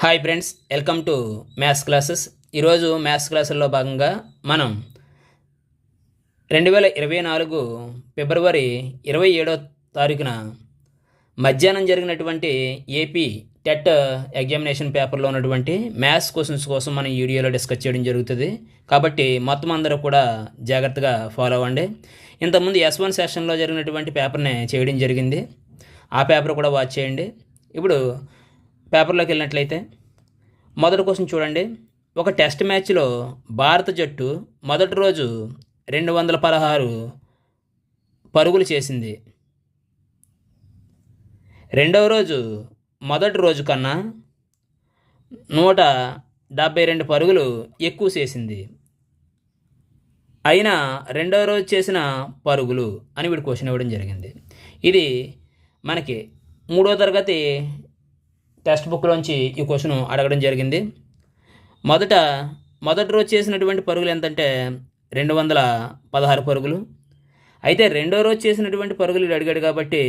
Hi friends, welcome to maths classes. ఈరోజు maths క్లాసుల్లో భాగంగా మనం 2024 ఫిబ్రవరి 27వ తారీఖున మధ్యాహ్నం జరిగినటువంటి ఏపీ టెట్ ఎగ్జామినేషన్ పేపర్లో ఉన్నటువంటి మ్యాథ్స్ క్వశ్చన్స్ కోసం మనం ఈ వీడియోలో డిస్కస్ చేయడం జరుగుతుంది. కాబట్టి మొత్తం అందరూ కూడా జాగ్రత్తగా ఫాలో అవ్వండి. ఇంతకుముందు S1 సెషన్లో జరిగినటువంటి పేపర్ని చేయడం జరిగింది, ఆ పేపర్ కూడా వాచ్ చేయండి. ఇప్పుడు పేపర్లోకి వెళ్ళినట్లయితే మొదటి క్వశ్చన్ చూడండి. ఒక టెస్ట్ మ్యాచ్లో భారత జట్టు మొదటి రోజు 216 పరుగులు చేసింది. రెండవ రోజు మొదటి రోజు కన్నా 172 పరుగులు ఎక్కువ చేసింది. అయినా రెండవ రోజు చేసిన పరుగులు అని వీడు క్వశ్చన్ ఇవ్వడం జరిగింది. ఇది మనకి 3వ తరగతి టెక్స్ట్ బుక్లోంచి ఈ క్వశ్చన్ అడగడం జరిగింది. మొదటి రోజు చేసినటువంటి పరుగులు ఎంతంటే 216 పరుగులు. అయితే రెండో రోజు చేసినటువంటి పరుగులు అడిగాడు కాబట్టి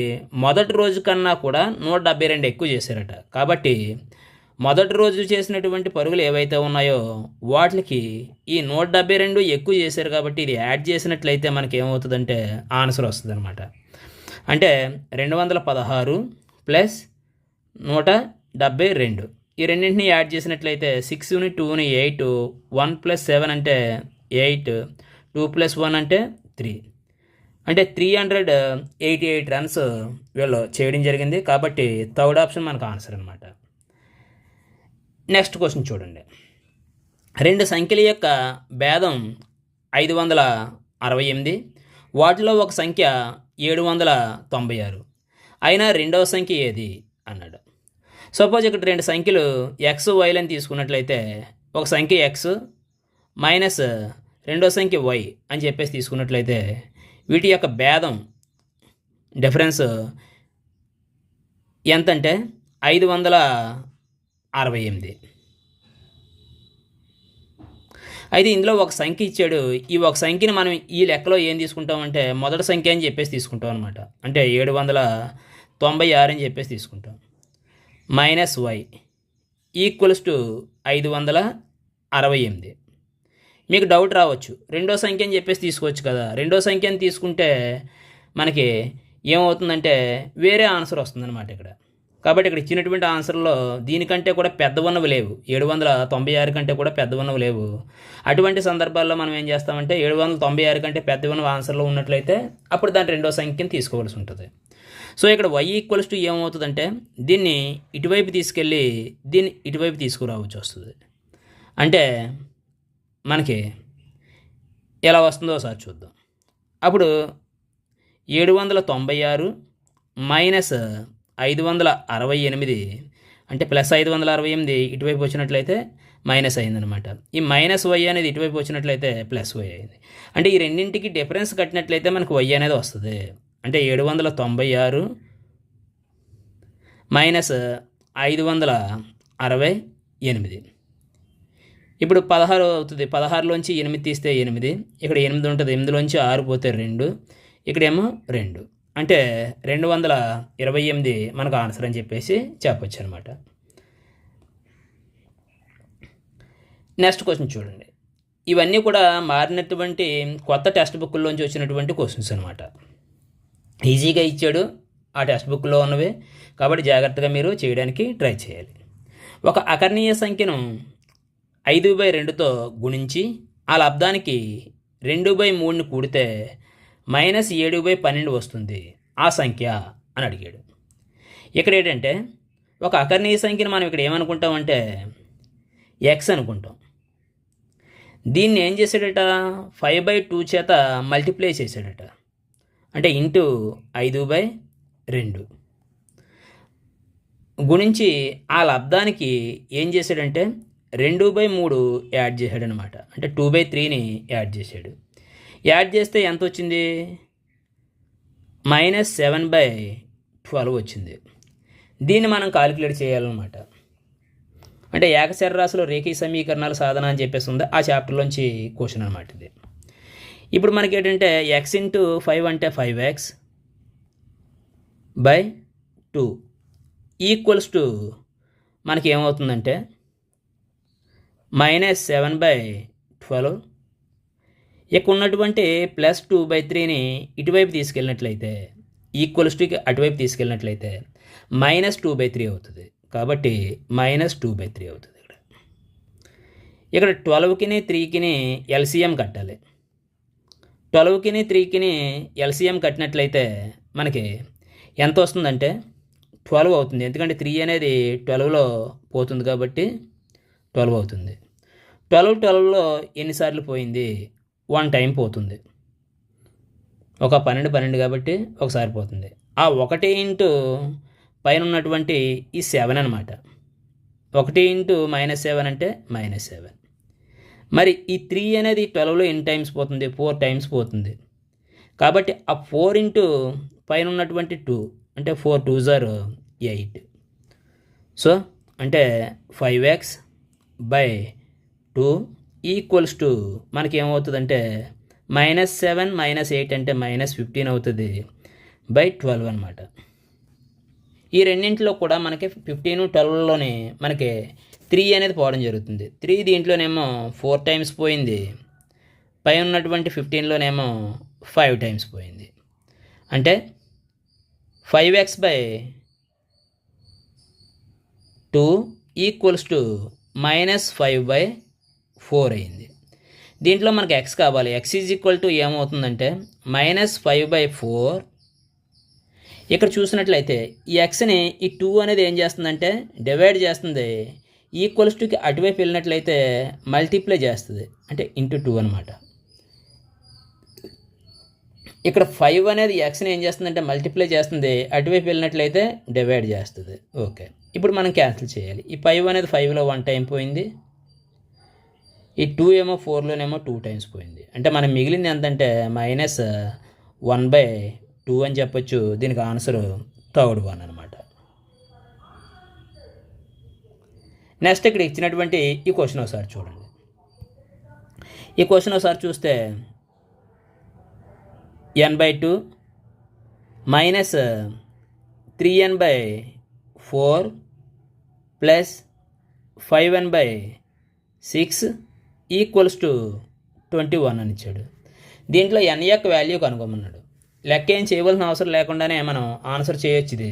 మొదటి రోజు కన్నా కూడా 172 ఎక్కువ చేశారట. కాబట్టి మొదటి రోజు చేసినటువంటి పరుగులు ఏవైతే ఉన్నాయో వాటికి ఈ 172 ఎక్కువ చేశారు కాబట్టి ఇది యాడ్ చేసినట్లయితే మనకి ఏమవుతుందంటే ఆన్సర్ వస్తుంది అనమాట. అంటే 216 ప్లస్ 172 ఈ రెండింటిని యాడ్ చేసినట్లయితే 6ని 2ని 8, 1 + 7 అంటే 8, 2 + 1 అంటే 3, అంటే 388 రన్స్ వీళ్ళు చేయడం జరిగింది. కాబట్టి థర్డ్ ఆప్షన్ మనకు ఆన్సర్ అనమాట. నెక్స్ట్ క్వశ్చన్ చూడండి. రెండు సంఖ్యల యొక్క భేదం 568, వాటిలో ఒక సంఖ్య 796, అయినా రెండవ సంఖ్య ఏది అన్నాడు. సపోజ్ ఇక్కడ రెండు సంఖ్యలు ఎక్స్ వైలని తీసుకున్నట్లయితే ఒక సంఖ్య ఎక్స్ మైనస్ రెండో సంఖ్య వై అని చెప్పేసి తీసుకున్నట్లయితే వీటి యొక్క భేదం డిఫరెన్స్ ఎంతంటే 568. అయితే ఇందులో ఒక సంఖ్య ఇచ్చాడు. ఈ ఒక సంఖ్యని మనం ఈ లెక్కలో ఏం తీసుకుంటామంటే మొదటి సంఖ్య అని చెప్పేసి తీసుకుంటాం అనమాట. అంటే 796 అని చెప్పేసి తీసుకుంటాం. Minus y equals to 568. మీకు డౌట్ రావచ్చు, రెండో సంఖ్య అని చెప్పేసి తీసుకోవచ్చు కదా. రెండో సంఖ్యని తీసుకుంటే మనకి ఏమవుతుందంటే వేరే ఆన్సర్ వస్తుందన్నమాట ఇక్కడ. కాబట్టి ఇక్కడ ఇచ్చినటువంటి ఆన్సర్లో దీనికంటే కూడా పెద్దవన్నవి లేవు, 796 కంటే కూడా పెద్దవన్నవి లేవు. అటువంటి సందర్భాల్లో మనం ఏం చేస్తామంటే 796 కంటే పెద్దవన్నవి ఆన్సర్లో ఉన్నట్లయితే అప్పుడు దాని రెండో సంఖ్యని తీసుకోవాల్సి ఉంటుంది. సో ఇక్కడ y ఈక్వల్స్ టు ఏమవుతుందంటే దీన్ని ఇటువైపు తీసుకెళ్ళి దీన్ని ఇటువైపు తీసుకురావచ్చు వస్తుంది. అంటే మనకి ఎలా వస్తుందో ఒకసారి చూద్దాం. అప్పుడు 796 మైనస్ 568 అంటే ప్లస్ 568 ఇటువైపు వచ్చినట్లయితే మైనస్ అయిందనమాట. ఈ మైనస్ వై అనేది ఇటువైపు వచ్చినట్లయితే ప్లస్ వై అయింది. అంటే ఈ రెండింటికి డిఫరెన్స్ కట్టినట్లయితే మనకు వై అనేది వస్తుంది. అంటే 796 మైనస్ 568. ఇప్పుడు 16 అవుతుంది. 16లోంచి 8 తీస్తే 8, ఇక్కడ 8 ఉంటుంది. 8లోంచి 6 పోతే 2, ఇక్కడేమో 2, అంటే 228 మనకు ఆన్సర్ అని చెప్పేసి చెప్పొచ్చు అనమాట. నెక్స్ట్ క్వశ్చన్ చూడండి. ఇవన్నీ కూడా మారినటువంటి కొత్త టెక్స్ట్ బుక్లోంచి వచ్చినటువంటి క్వశ్చన్స్ అనమాట. ఈజీగా ఇచ్చాడు ఆ టెక్స్ట్ బుక్లో ఉన్నవి, కాబట్టి జాగ్రత్తగా మీరు చేయడానికి ట్రై చేయాలి. ఒక అకర్ణీయ సంఖ్యను 5/2తో గుణించి ఆ లబ్ధానికి 2/3ని కూడితే -7/12 వస్తుంది. ఆ సంఖ్య అని అడిగాడు. ఇక్కడ ఏంటంటే ఒక అకర్ణీయ సంఖ్యను మనం ఇక్కడ ఏమనుకుంటామంటే ఎక్స్ అనుకుంటాం. దీన్ని ఏం చేశాడట 5/2 చేత మల్టిప్లై చేశాడట. అంటే ఇంటూ 5/2 గుణించి ఆ లబ్ధానికి ఏం చేశాడంటే 2/3 యాడ్ చేశాడనమాట. అంటే 2/3ని యాడ్ చేశాడు. యాడ్ చేస్తే ఎంత వచ్చింది? -7/12 వచ్చింది. దీన్ని మనం కాలిక్యులేట్ చేయాలన్నమాట. అంటే ఏకచరరాశిలో రేఖీ సమీకరణాల సాధన అని చెప్పేసి ఉంది, ఆ చాప్టర్లోంచి క్వశ్చన్ అనమాట ఇది. ఇప్పుడు మనకి ఏంటంటే x ఇంటూ 5 అంటే 5x/2 ఈక్వల్స్ టు మనకి ఏమవుతుందంటే -7/12 ఇక్కడ ఉన్నటువంటి +2/3ని ఇటువైపు తీసుకెళ్ళినట్లయితే ఈక్వల్స్కి అటువైపు తీసుకెళ్ళినట్లయితే -2/3 అవుతుంది. కాబట్టి -2/3 అవుతుంది. ఇక్కడ 12కి 3కి ఎల్సిఎం కట్టాలి. 12కి 3కి ఎల్సిఎం కట్టినట్లయితే మనకి ఎంత వస్తుందంటే 12 అవుతుంది. ఎందుకంటే 3 అనేది 12లో పోతుంది కాబట్టి 12 అవుతుంది. 12లో ఎన్నిసార్లు పోయింది? 1 టైం పోతుంది. ఒక 12 కాబట్టి ఒకసారి పోతుంది. ఆ 1 ఇంటూ పైన ఉన్నటువంటి ఈ 7 అనమాట. 1 ఇంటూ -7 అంటే -7. మరి ఈ 3 అనేది 12లో ఎన్ని టైమ్స్ పోతుంది? 4 టైమ్స్ పోతుంది. కాబట్టి ఆ 4 ఇంటూ పైన ఉన్నటువంటి 2 అంటే 4 2s are 8. సో అంటే 5x/2 ఈక్వల్స్ టు మనకి ఏమవుతుందంటే -7 -8 అంటే -15 అవుతుంది /12 అనమాట. ఈ రెండింటిలో కూడా మనకి 15 12లోనే మనకి 3 అనేది పోవడం జరుగుతుంది. 3 దీంట్లోనేమో 4 టైమ్స్ పోయింది. పై ఉన్నటువంటి 15లోనేమో 5 టైమ్స్ పోయింది. అంటే 5x/2 ఈక్వల్స్ టు -5/4 అయింది. దీంట్లో మనకి x కావాలి. x ఈజ్ ఈక్వల్ టు ఏమవుతుందంటే -5/4. ఇక్కడ చూసినట్లయితే ఈ ఎక్స్ని ఈ 2 అనేది ఏం చేస్తుందంటే డివైడ్ చేస్తుంది. ఈక్వల్స్ టుకి అటువైపు వెళ్ళినట్లయితే మల్టిప్లై చేస్తుంది, అంటే ఇంటూ 2 అనమాట. ఇక్కడ 5 అనేది ఎక్స్ని ఏం చేస్తుందంటే మల్టిప్లై చేస్తుంది, అటువైపు వెళ్ళినట్లయితే డివైడ్ చేస్తుంది. ఓకే, ఇప్పుడు మనం క్యాన్సిల్ చేయాలి. ఈ 5 అనేది 5లో 1 టైం పోయింది. ఈ 2 ఏమో 4లోనేమో 2 టైమ్స్ పోయింది. అంటే మనం మిగిలింది ఎంతంటే -1/2 అని చెప్పొచ్చు. దీనికి ఆన్సర్ థర్డ్ వన్ అనమాట. నెక్స్ట్ ఇక్కడ ఇచ్చినటువంటి ఈ క్వశ్చన్ ఒకసారి చూడండి. ఈ క్వశ్చన్ ఒకసారి చూస్తే n/2 -3n/4 plus 5n/6 equals to 21 అని ఇచ్చాడు. దీంట్లో n యొక్క వాల్యూ కనుగొమన్నాడు. లెక్క ఏం చేయవలసిన అవసరం లేకుండానే మనం ఆన్సర్ చేయొచ్చు. ఇది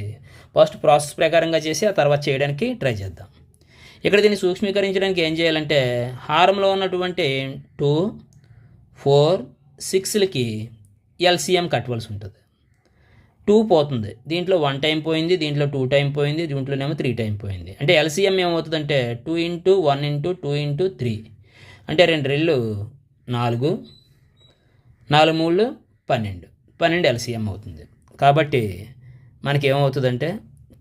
ఫస్ట్ ప్రాసెస్ ప్రకారంగా చేసి ఆ తర్వాత చేయడానికి ట్రై చేద్దాం. ఇక్కడ దీన్ని సూక్ష్మీకరించడానికి ఏం చేయాలంటే హారంలో ఉన్నటువంటి 2, 4, 6లకి ఎల్సిఎం కట్టవలసి ఉంటుంది. 2 పోతుంది, దీంట్లో 1 టైం పోయింది, దీంట్లో 2 టైం పోయింది, దీంట్లోనేమో 3 టైం పోయింది. అంటే ఎల్సిఎం ఏమవుతుందంటే 2 × 1 × 2 × 3 అంటే 2 రెళ్ళు 4, 4 3 12 ఎల్సిఎం అవుతుంది. కాబట్టి మనకి ఏమవుతుందంటే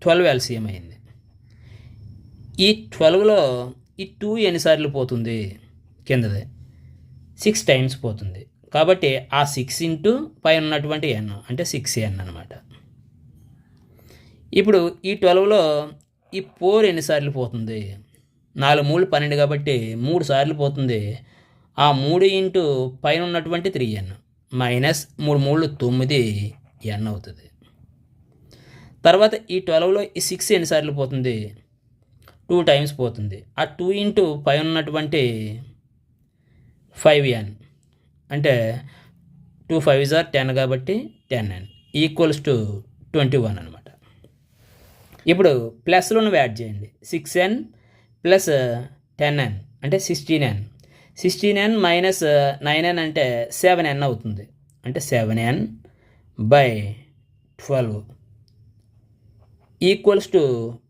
12 ఎల్సిఎం అయింది. ఈ 12లో ఈ 2 ఎన్నిసార్లు పోతుంది? కిందదే 6 టైమ్స్ పోతుంది. కాబట్టి ఆ 6 ఇంటూ పైన ఉన్నటువంటి n అంటే 6n అనమాట. ఇప్పుడు ఈ 12లో ఈ 4 ఎన్నిసార్లు పోతుంది? 4 3 12 కాబట్టి 3 సార్లు పోతుంది. ఆ 3 ఇంటూ పైన ఉన్నటువంటి 3n మైనస్ 3 3 9n అవుతుంది. తర్వాత ఈ 12లో ఈ 6 ఎన్నిసార్లు పోతుంది? 2 టైమ్స్ పోతుంది. ఆ 2 ఇంటూ పైన ఉన్నటువంటి 5n అంటే 2 5s are 10 కాబట్టి 10n ఈక్వల్స్ టు 21 అనమాట. ఇప్పుడు ప్లస్లను యాడ్ చేయండి. 6n ప్లస్ 10n అంటే 16n. 16n మైనస్ 9n అంటే 7n అవుతుంది. అంటే 7n/12 ఈక్వల్స్ టు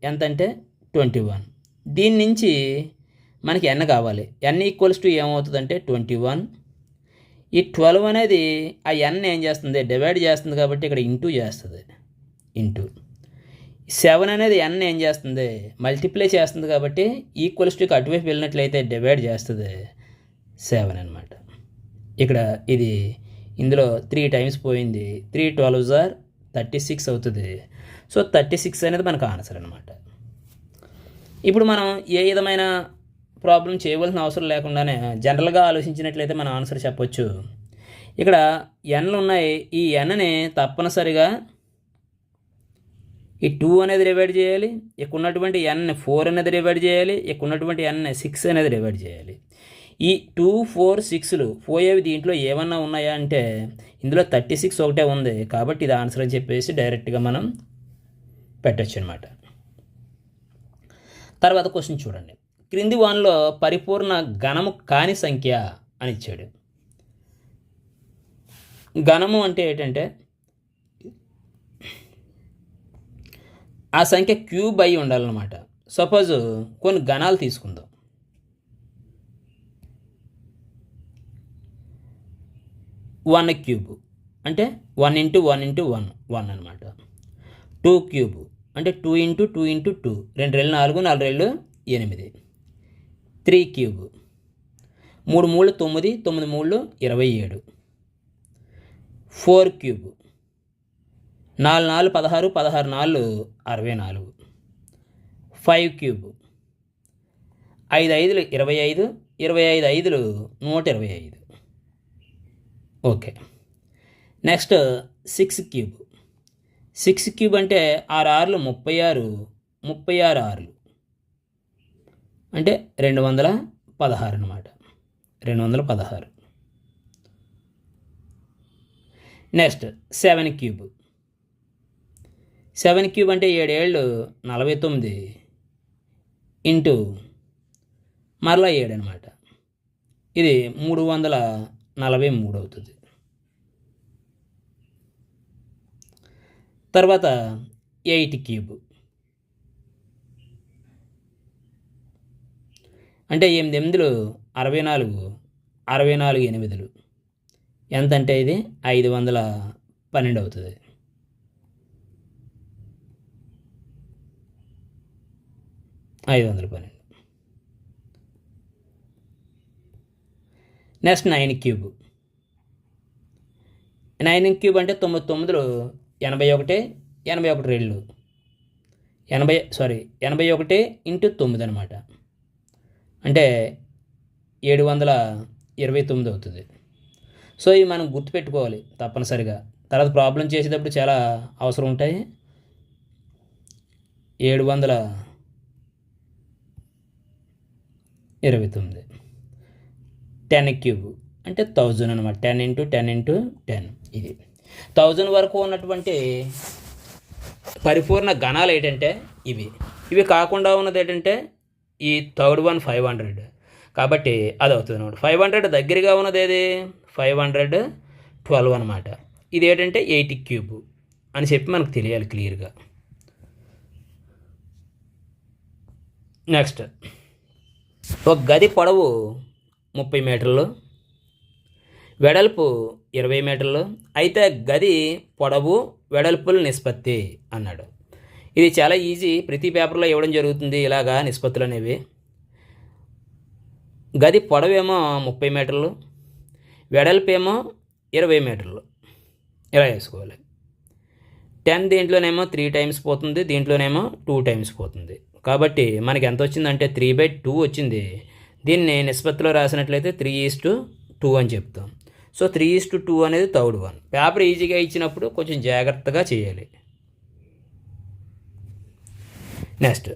ఎంత అంటే 21. దీని నుంచి మనకి n కావాలి. n ఈక్వల్స్ టు ఏమవుతుందంటే 21. ఈ 12 అనేది ఆ n ఏం చేస్తుంది? డివైడ్ చేస్తుంది కాబట్టి ఇక్కడ ఇంటూ చేస్తుంది. ఇంటూ 7 అనేది n ఏం చేస్తుంది? మల్టిప్లై చేస్తుంది కాబట్టి ఈక్వల్స్ టుకి అటువైపు వెళ్ళినట్లయితే డివైడ్ చేస్తుంది 7 అనమాట. ఇక్కడ ఇది ఇందులో 3 టైమ్స్ పోయింది. 3 12s are 36 అవుతుంది. సో 36 అనేది మనకు ఆన్సర్ అనమాట. ఇప్పుడు మనం ఏ విధమైన ప్రాబ్లం చేయవలసిన అవసరం లేకుండానే జనరల్గా ఆలోచించినట్లయితే మన ఆన్సర్ చెప్పొచ్చు. ఇక్కడ nలు ఉన్నాయి. ఈ nని తప్పనిసరిగా ఈ 2 అనేది డివైడ్ చేయాలి, ఇక్కడ ఉన్నటువంటి n 4 అనేది డివైడ్ చేయాలి, ఇక్కడ ఉన్నటువంటి n 6 అనేది డివైడ్ చేయాలి. ఈ 2, 4, 6లు పోయేవి దీంట్లో ఏమన్నా ఉన్నాయా అంటే ఇందులో 36 ఒకటే ఉంది, కాబట్టి ఇది ఆన్సర్ అని చెప్పేసి డైరెక్ట్గా మనం పెట్టచ్చు అనమాట. తర్వాత క్వశ్చన్ చూడండి. క్రింది వానిలో పరిపూర్ణ ఘనము కాని సంఖ్య అని ఇచ్చాడు. ఘనము అంటే ఏంటంటే ఆ సంఖ్య క్యూబ్ అయి ఉండాలన్నమాట. సపోజ్ కొన్ని ఘనాలు తీసుకుందాం. 1 క్యూబ్ అంటే 1 × 1 × 1 1 అనమాట. 2 క్యూబ్ అంటే 2 × 2 × 2 2 రెళ్ళు 4 4 రెళ్ళు 8. 3 cube 3 3 9 9 3 27. 4 cube 4 4 16 16 4 64. 5 cube 5 5 25 25 5 125. Okay. Next 6 cube. 6 cube అంటే 6 6 36 36 6 అంటే 216 అనమాట. 216. Next 7 cube. 7 క్యూబ్ అంటే 7 7 49 ఇంటూ మరలా 7 అనమాట. ఇది 343 అవుతుంది. తర్వాత 8 క్యూబ్ అంటే 8 8 64 64 8 ఎంత అంటే ఇది 512 అవుతుంది. Next 9 cube. 9 క్యూబ్ అంటే 9 9 81 81 రెళ్ళు 81 ఇంటూ 9 అనమాట. అంటే 729 అవుతుంది. సో ఇవి మనం గుర్తుపెట్టుకోవాలి తప్పనిసరిగా. తర్వాత ప్రాబ్లం చేసేటప్పుడు చాలా అవసరం ఉంటాయి. 729. 10 క్యూబ్ అంటే 1000 అనమాట. 10 × 10 × 10 ఇది 1000 వరకు ఉన్నటువంటి పరిపూర్ణ గణాలు ఏంటంటే ఇవి కాకుండా ఉన్నది ఏంటంటే ఈ థర్డ్ వన్ 500. కాబట్టి అది అవుతుంది అనమాట. 500 దగ్గరగా ఉన్నది ఏది 512 అనమాట. ఇది ఏంటంటే 8 క్యూబ్ అని చెప్పి మనకు తెలియాలి క్లియర్గా. నెక్స్ట్ ఒక గది పొడవు 30 మీటర్లు, వెడల్పు 20 మీటర్లు అయితే గది పొడవు వెడల్పుల నిష్పత్తి అన్నాడు. ఇది చాలా ఈజీ, ప్రతి పేపర్లో ఇవ్వడం జరుగుతుంది ఇలాగా నిష్పత్తులు అనేవి. గది పొడవేమో 30 మీటర్లు, వెడల్పు ఏమో 20 మీటర్లు, ఇలా వేసుకోవాలి. 10 దీంట్లోనేమో 3 టైమ్స్ పోతుంది, దీంట్లోనేమో 2 టైమ్స్ పోతుంది. కాబట్టి మనకి ఎంత వచ్చిందంటే 3/2 వచ్చింది. దీన్ని నిష్పత్తిలో రాసినట్లయితే 3:2 అని చెప్తాం. సో 3:2 అనేది థర్డ్ వన్. పేపర్ ఈజీగా ఇచ్చినప్పుడు కొంచెం జాగ్రత్తగా చేయాలి. నెక్స్ట్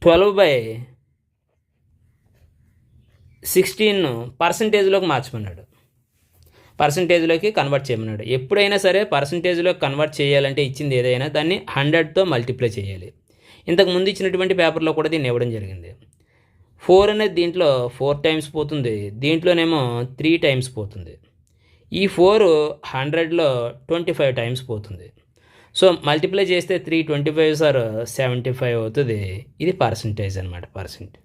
12/16 పర్సంటేజ్లోకి మార్చమన్నాడు. పర్సంటేజ్లోకి కన్వర్ట్ చేయమన్నాడు. ఎప్పుడైనా సరే పర్సంటేజ్లోకి కన్వర్ట్ చేయాలంటే ఇచ్చింది ఏదైనా దాన్ని 100తో మల్టిప్లై చేయాలి. ఇంతకు ముందు ఇచ్చినటువంటి పేపర్లో కూడా దీన్ని ఇవ్వడం జరిగింది. 4 అనేది దీంట్లో 4 టైమ్స్ పోతుంది, దీంట్లోనేమో 3 టైమ్స్ పోతుంది. ఈ 4 100లో 25 టైమ్స్ పోతుంది. సో మల్టిప్లై చేస్తే 3 25 సార్ 75 అవుతుంది. ఇది పర్సంటేజ్ అనమాట, పర్సెంట్.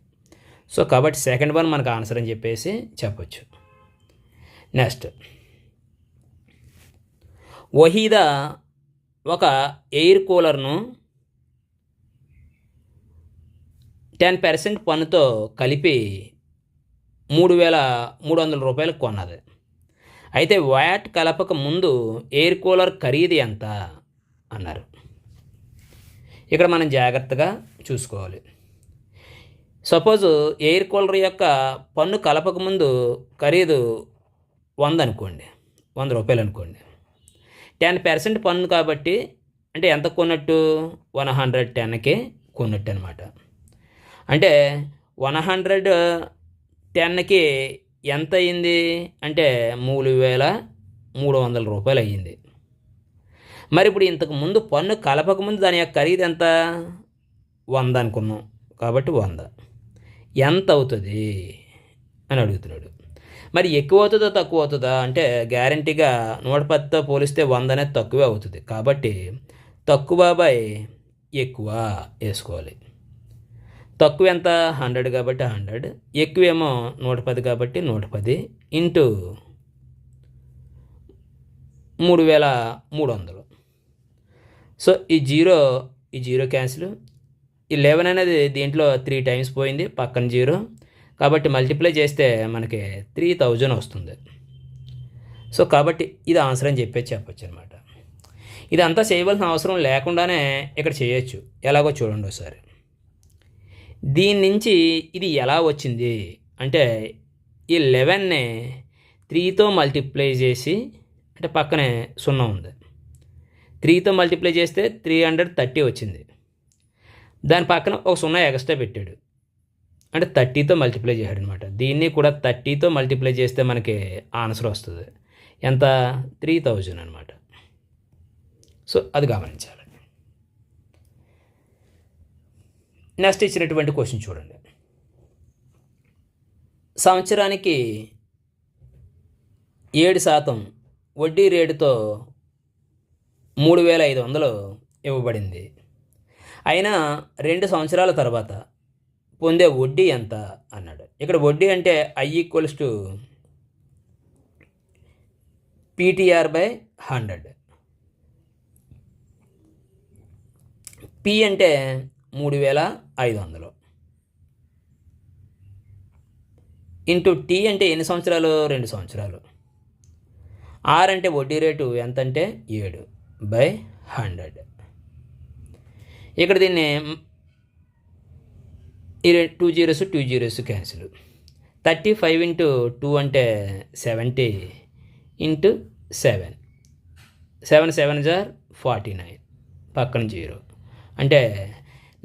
సో కాబట్టి సెకండ్ వన్ మనకు ఆన్సర్ అని చెప్పేసి చెప్పొచ్చు. నెక్స్ట్ వహీదా ఒక ఎయిర్ కూలర్ను 10% పన్నుతో కలిపి 3,300 రూపాయలకు కొన్నది. అయితే వ్యాట్ కలపక ముందు ఎయిర్ కూలర్ ఖరీదు ఎంత అన్నారు. ఇక్కడ మనం జాగ్రత్తగా చూసుకోవాలి. సపోజ్ ఎయిర్ కూలర్ యొక్క పన్ను కలపక ముందు ఖరీదు 100 అనుకోండి, 100 రూపాయలు అనుకోండి. 10% పన్ను కాబట్టి అంటే ఎంత కొన్నట్టు 110కే కొన్నట్టు అనమాట. అంటే 110కి ఎంత అయింది అంటే 3,300 రూపాయలు అయ్యింది. మరి ఇప్పుడు ఇంతకు ముందు పన్ను కలపకముందు దాని యొక్క ఖరీదు ఎంత? 100 అనుకున్నాం కాబట్టి 100 ఎంత అవుతుంది అని అడుగుతున్నాడు. మరి ఎక్కువ అవుతుందా తక్కువ అవుతుందా అంటే గ్యారంటీగా 110తో పోలిస్తే 100 అనేది తక్కువే అవుతుంది. కాబట్టి తక్కువ బై ఎక్కువ వేసుకోవాలి. తక్కువ ఎంత? 100 కాబట్టి 100, ఎక్కువేమో 110 కాబట్టి 110 ఇంటూ 3,300. సో ఈ జీరో క్యాన్సిల్. ఈ 11 అనేది దీంట్లో 3 టైమ్స్ పోయింది, పక్కన 0 కాబట్టి మల్టిప్లై చేస్తే మనకి 3,000 వస్తుంది. సో కాబట్టి ఇది ఆన్సర్ అని చెప్పొచ్చు అనమాట. ఇదంతా చేయవలసిన అవసరం లేకుండానే ఇక్కడ చేయొచ్చు. ఎలాగో చూడండి ఒకసారి. దీని నుంచి ఇది ఎలా వచ్చింది అంటే ఈ 11ని 3తో మల్టిప్లై చేసి అంటే పక్కనే 0 ఉంది, 3తో మల్టిప్లై చేస్తే 330 వచ్చింది. దాని పక్కన ఒక 0 ఎక్స్ట్రా పెట్టాడు అంటే 30తో మల్టిప్లై చేశాడు అనమాట. దీన్ని కూడా 30తో మల్టిప్లై చేస్తే మనకి ఆన్సర్ వస్తుంది. ఎంత? 3,000 అనమాట. సో అది గమనించాలి. నెక్స్ట్ ఇచ్చినటువంటి క్వశ్చన్ చూడండి. సంవత్సరానికి 7% వడ్డీ రేటుతో 3,500 ఇవ్వబడింది. అయినా 2 సంవత్సరాల తర్వాత పొందే వడ్డీ ఎంత అన్నాడు. ఇక్కడ వడ్డీ అంటే I = PTR/100. P అంటే 3,500 ఇంటూ T అంటే ఎన్ని సంవత్సరాలు? 2 సంవత్సరాలు. R అంటే వడ్డీ రేటు ఎంత అంటే 7/100. ఇక్కడ దీన్ని ఈ 2 zeros క్యాన్సిల్. 35 ఇంటూ 2 అంటే 70 ఇంటూ 7, 7 7 49 పక్కన 0 అంటే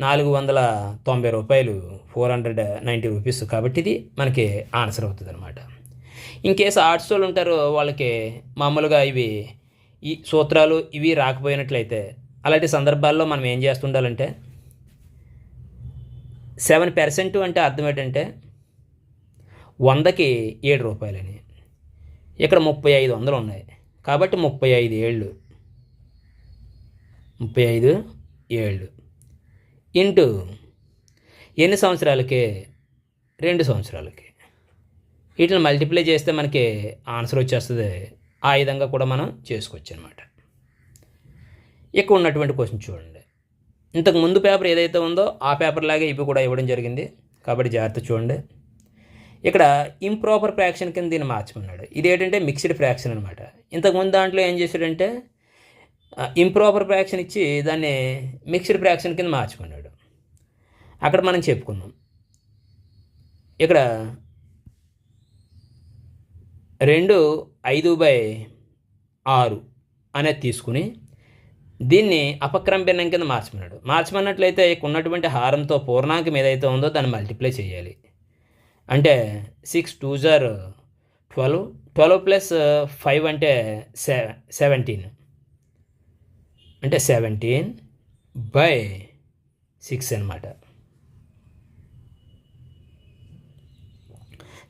490 రూపాయలు, 490 రూపీస్. కాబట్టి ఇది మనకి ఆన్సర్ అవుతుంది అనమాట. ఇన్కేస్ ఆర్ట్స్ వాళ్ళు ఉంటారు, వాళ్ళకి మామూలుగా ఈ సూత్రాలు ఇవి రాకపోయినట్లయితే అలాంటి సందర్భాల్లో మనం ఏం చేస్తుండాలంటే 7% అంటే అర్థం ఏంటంటే 100కి 7 రూపాయలని. ఇక్కడ 3,500 ఉన్నాయి కాబట్టి 35 ఏళ్ళు ఇంటూ ఎన్ని సంవత్సరాలకి? 2 సంవత్సరాలకి. వీటిని మల్టిప్లై చేస్తే మనకి ఆన్సర్ వచ్చేస్తుంది. ఆ విధంగా కూడా మనం చేసుకోవచ్చు అనమాట. ఇక్కడ ఉన్నటువంటి క్వశ్చన్ చూడండి. ఇంతకు ముందు పేపర్ ఏదైతే ఉందో ఆ పేపర్ లాగే ఇవి కూడా ఇవ్వడం జరిగింది కాబట్టి జాగ్రత్త చూడండి. ఇక్కడ ఇంప్రాపర్ ఫ్రాక్షన్ కింద దీన్ని మార్చమన్నాడు. ఇది ఏంటంటే మిక్స్డ్ ఫ్రాక్షన్ అనమాట. ఇంతకుముందు దాంట్లో ఏం చేశాడంటే ఇంప్రాపర్ ఫ్రాక్షన్ ఇచ్చి దాన్ని మిక్స్డ్ ఫ్రాక్షన్ కింద మార్చమన్నాడు. అక్కడ మనం చెప్పుకున్నాం. ఇక్కడ 2 5/6 అనేది తీసుకుని దీన్ని అపక్రమ భిన్నం కింద మార్చమన్నట్లయితే ఉన్నటువంటి హారంతో పూర్ణాంకం ఏదైతే ఉందో దాన్ని మల్టిప్లై చేయాలి. అంటే 6 2 12, 12 ప్లస్ 5 అంటే 17 అంటే 17/6 అనమాట.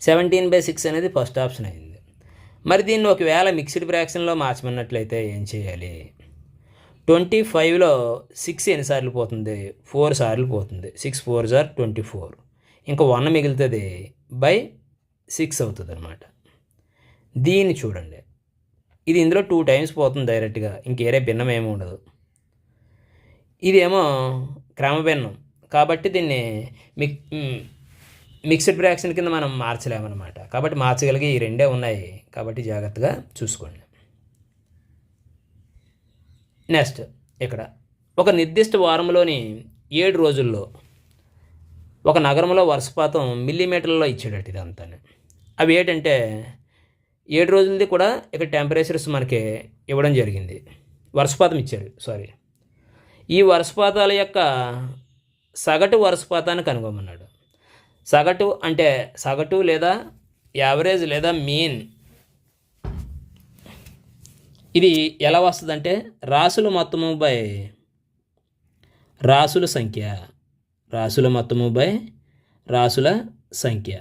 17/6 అనేది ఫస్ట్ ఆప్షన్ అయింది. మరి దీన్ని ఒకవేళ మిక్స్డ్ ఫ్రాక్షన్లో మార్చమన్నట్లయితే ఏం చేయాలి? 25లో 6 ఎన్నిసార్లు పోతుంది? 4 సార్లు పోతుంది. 6 4 24, ఇంకా 1 మిగులుతుంది /6 అవుతుంది అనమాట. దీన్ని చూడండి, ఇది ఇందులో 2 టైమ్స్ పోతుంది డైరెక్ట్గా, ఇంకేరే భిన్నం ఏమి ఉండదు. ఇదేమో క్రమభిన్నం కాబట్టి దీన్ని మిక్స్డ్ ఫ్రాక్షన్ కింద మనం మార్చలేమన్నమాట. కాబట్టి మార్చగలిగి ఈ రెండే ఉన్నాయి కాబట్టి జాగ్రత్తగా చూసుకోండి. నెక్స్ట్ ఇక్కడ ఒక నిర్దిష్ట వారంలోని 7 రోజుల్లో ఒక నగరంలో వర్షపాతం మిల్లీమీటర్లలో ఇచ్చాడట. ఇదంతా అవి ఏంటంటే 7 రోజులది కూడా ఇక్కడ టెంపరేచర్స్ మనకి ఇవ్వడం జరిగింది, వర్షపాతం ఇచ్చారు. ఈ వర్షపాతాల యొక్క సగటు వర్షపాతాన్ని కనుగొమన్నాడు. సగటు అంటే సగటు లేదా యావరేజ్ లేదా మీన్. ఇది ఎలా వస్తుందంటే రాసుల మొత్తము బై రాసుల సంఖ్య, రాసుల మొత్తము బై రాసుల సంఖ్య.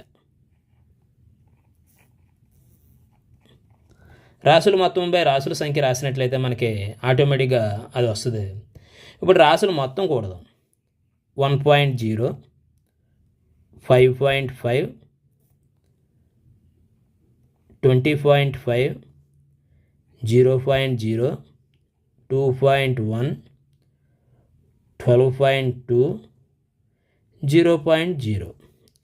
రాసుల మొత్తం బై రాసుల సంఖ్య రాసినట్లయితే మనకి ఆటోమేటిక్గా అది వస్తుంది. ఇప్పుడు రాసులు మొత్తం కూడదాం. 1.0, 5.5, 20.5, 0.0, 2.1, 12.2, 0.0.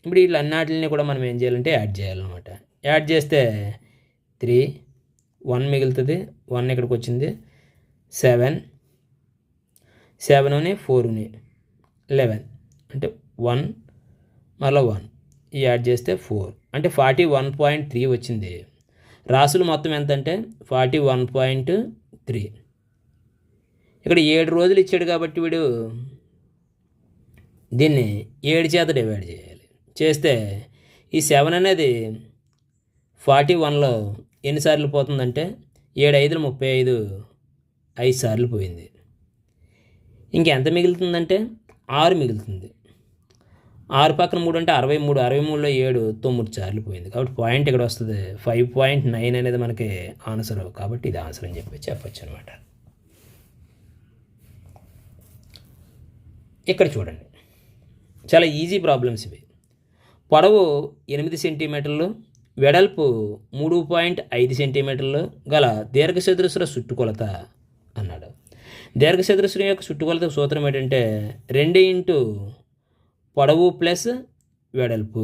ఇప్పుడు వీళ్ళన్నిటిని కూడా మనం ఏం చేయాలంటే యాడ్ చేయాలన్నమాట. యాడ్ చేస్తే 3, 1 మిగులుతుంది, 1 ఇక్కడికి వచ్చింది, 7, 7ని 4ని 11 అంటే 1 మళ్ళీ 1 యాడ్ చేస్తే 4 అంటే 41.3 వచ్చింది. రాసులు మొత్తం ఎంత అంటే 41.3. ఇక్కడ 7 రోజులు ఇచ్చాడు కాబట్టి వీడు దీన్ని 7 చేత డివైడ్ చేయాలి. చేస్తే ఈ 7 అనేది 41లో ఎన్నిసార్లు పోతుందంటే 7 5 35, 5 సార్లు పోయింది. ఇంకెంత మిగులుతుందంటే 6 మిగులుతుంది. 6 పక్కన 3 అంటే 63, 63లో 7 9 సార్లు పోయింది. కాబట్టి పాయింట్ ఇక్కడ వస్తుంది 5.9 అనేది మనకి ఆన్సర్. కాబట్టి ఇది ఆన్సర్ అని చెప్పచ్చు అనమాట. ఇక్కడ చూడండి, చాలా ఈజీ ప్రాబ్లమ్స్ ఇవి. పొడవు 8 సెంటీమీటర్లు, వెడల్పు 3.5 సెంటీమీటర్లు గల దీర్ఘచతురస్ర చుట్టుకొలత అన్నాడు. దీర్ఘచతురస్రం యొక్క చుట్టుకొలత సూత్రం ఏంటంటే 2 పొడవు ప్లస్ వెడల్పు.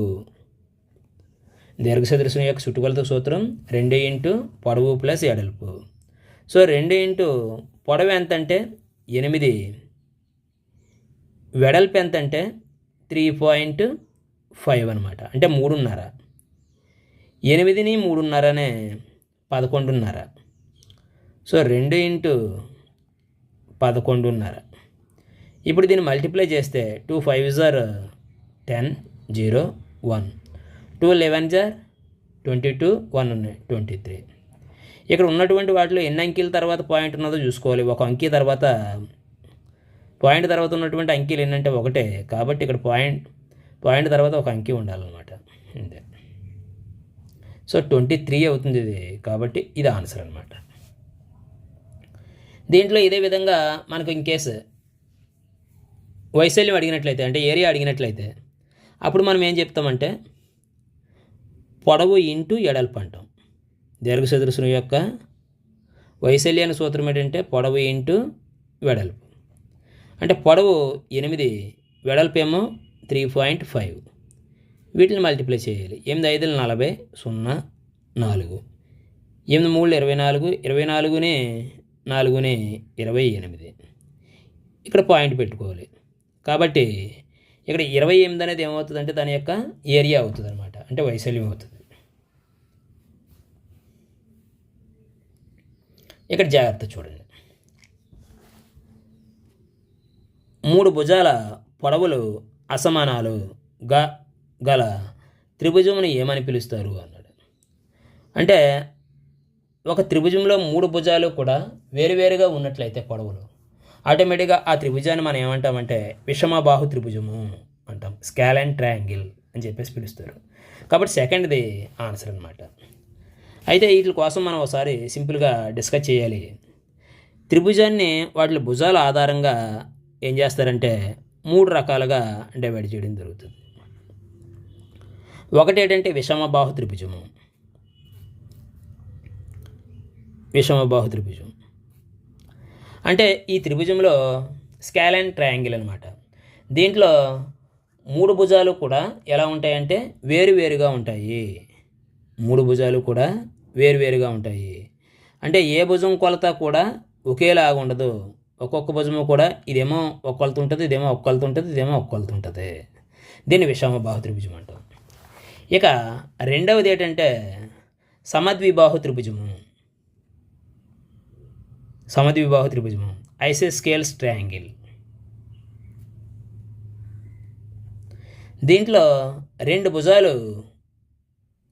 దీర్ఘచతురస్రం యొక్క చుట్టుకొలత సూత్రం 2 పొడవు ప్లస్ వెడల్పు. సో 2 పొడవు ఎంత అంటే 8, వెడల్పు ఎంత అంటే 3.5 అనమాట, అంటే 3.5. 8ని 3.5 11.5. సో 2 × 11.5. ఇప్పుడు దీన్ని మల్టిప్లై చేస్తే 2 5s are 10, 0, 1, 2 11s are 22, 1 ఉన్నాయి 23. ఇక్కడ ఉన్నటువంటి వాటిలో ఎన్ని అంకెల తర్వాత పాయింట్ ఉన్నదో చూసుకోవాలి. ఒక అంకె తర్వాత పాయింట్ తర్వాత ఉన్నటువంటి అంకెలు ఏంటంటే ఒకటే, కాబట్టి ఇక్కడ పాయింట్ తర్వాత ఒక అంకె ఉండాలన్నమాట, అంతే. సో 23 అవుతుంది ఇది, కాబట్టి ఇది ఆన్సర్ అనమాట. దీంట్లో ఇదే విధంగా మనకు ఇన్కేస్ వైశాల్యం అడిగినట్లయితే, అంటే ఏరియా అడిగినట్లయితే, అప్పుడు మనం ఏం చెప్తామంటే పొడవు ఇంటూ వెడల్పు అంటాం. దీర్ఘచతురస్రం యొక్క వైశాల్యాన్ని సూత్రం ఏంటంటే పొడవు ఇంటూ వెడల్పు. అంటే పొడవు 8, వెడల్పు ఏమో 3.5. వీటిని మల్టిప్లై చేయాలి. 8 5 40, 0, 4. 8 3 24, 24ని 4ని 28. ఇక్కడ పాయింట్ పెట్టుకోవాలి. కాబట్టి ఇక్కడ 28 అనేది ఏమవుతుందంటే దాని యొక్క ఏరియా అవుతుంది అనమాట, అంటే వైశాల్యం అవుతుంది. ఇక్కడ జాగ్రత్త చూడండి. 3 భుజాల పొడవులు అసమానాలు గల త్రిభుజమును ఏమని పిలుస్తారు అన్నాడు. అంటే ఒక త్రిభుజంలో 3 భుజాలు కూడా వేరువేరుగా ఉన్నట్లయితే పొడవులు, ఆటోమేటిక్గా ఆ త్రిభుజాన్ని మనం ఏమంటామంటే విషమబాహు త్రిభుజము అంటాం, స్కేల్ అండ్ ట్రయాంగిల్ అని చెప్పేసి పిలుస్తారు. కాబట్టి సెకండ్ది ఆన్సర్ అనమాట. అయితే వీటి కోసం మనం ఒకసారి సింపుల్గా డిస్కస్ చేయాలి. త్రిభుజాన్ని వాటి భుజాల ఆధారంగా ఏం చేస్తారంటే 3 రకాలుగా డివైడ్ చేయడం జరుగుతుంది. ఒకటి ఏంటంటే విషమబాహు త్రిభుజము. విషమబాహు త్రిభుజం అంటే ఈ త్రిభుజంలో స్కేల్ అండ్ ట్రయాంగిల్ అనమాట. దీంట్లో 3 భుజాలు కూడా ఎలా ఉంటాయంటే వేరువేరుగా ఉంటాయి. 3 భుజాలు కూడా వేరువేరుగా ఉంటాయి. అంటే ఏ భుజం కొలత కూడా ఒకేలాగా ఉండదు. ఒక్కొక్క భుజము కూడా ఇదేమో ఒక కొలత ఉంటుంది, ఇదేమో ఒక కొలత ఉంటుంది, ఇదేమో ఒక కొలత ఉంటుంది. దీన్ని విషమబాహు త్రిభుజం అంటాం. ఇక రెండవది ఏంటంటే సమద్విబాహు త్రిభుజము, సమద్విబాహు త్రిభుజము, ఐసోస్కేల్స్ ట్రయాంగిల్. దీంట్లో రెండు భుజాలు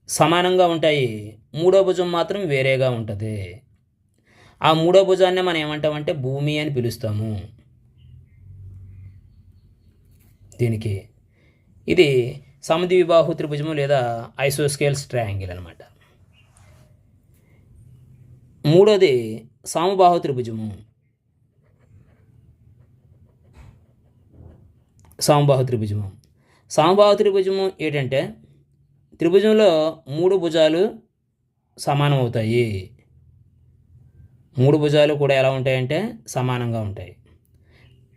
సమానంగా ఉంటాయి, మూడో భుజం మాత్రం వేరేగా ఉంటుంది. ఆ మూడో భుజాన్ని మనం ఏమంటామంటే భూమి అని పిలుస్తాము. దీనికి ఇది సమద్విబాహు త్రిభుజము లేదా ఐసోస్కేల్స్ ట్రయాంగిల్ అనమాట. మూడోది సమబాహు త్రిభుజము. సమబాహు త్రిభుజము, సమబాహు త్రిభుజము ఏంటంటే త్రిభుజంలో మూడు భుజాలు సమానం అవుతాయి. మూడు భుజాలు కూడా ఎలా ఉంటాయంటే సమానంగా ఉంటాయి.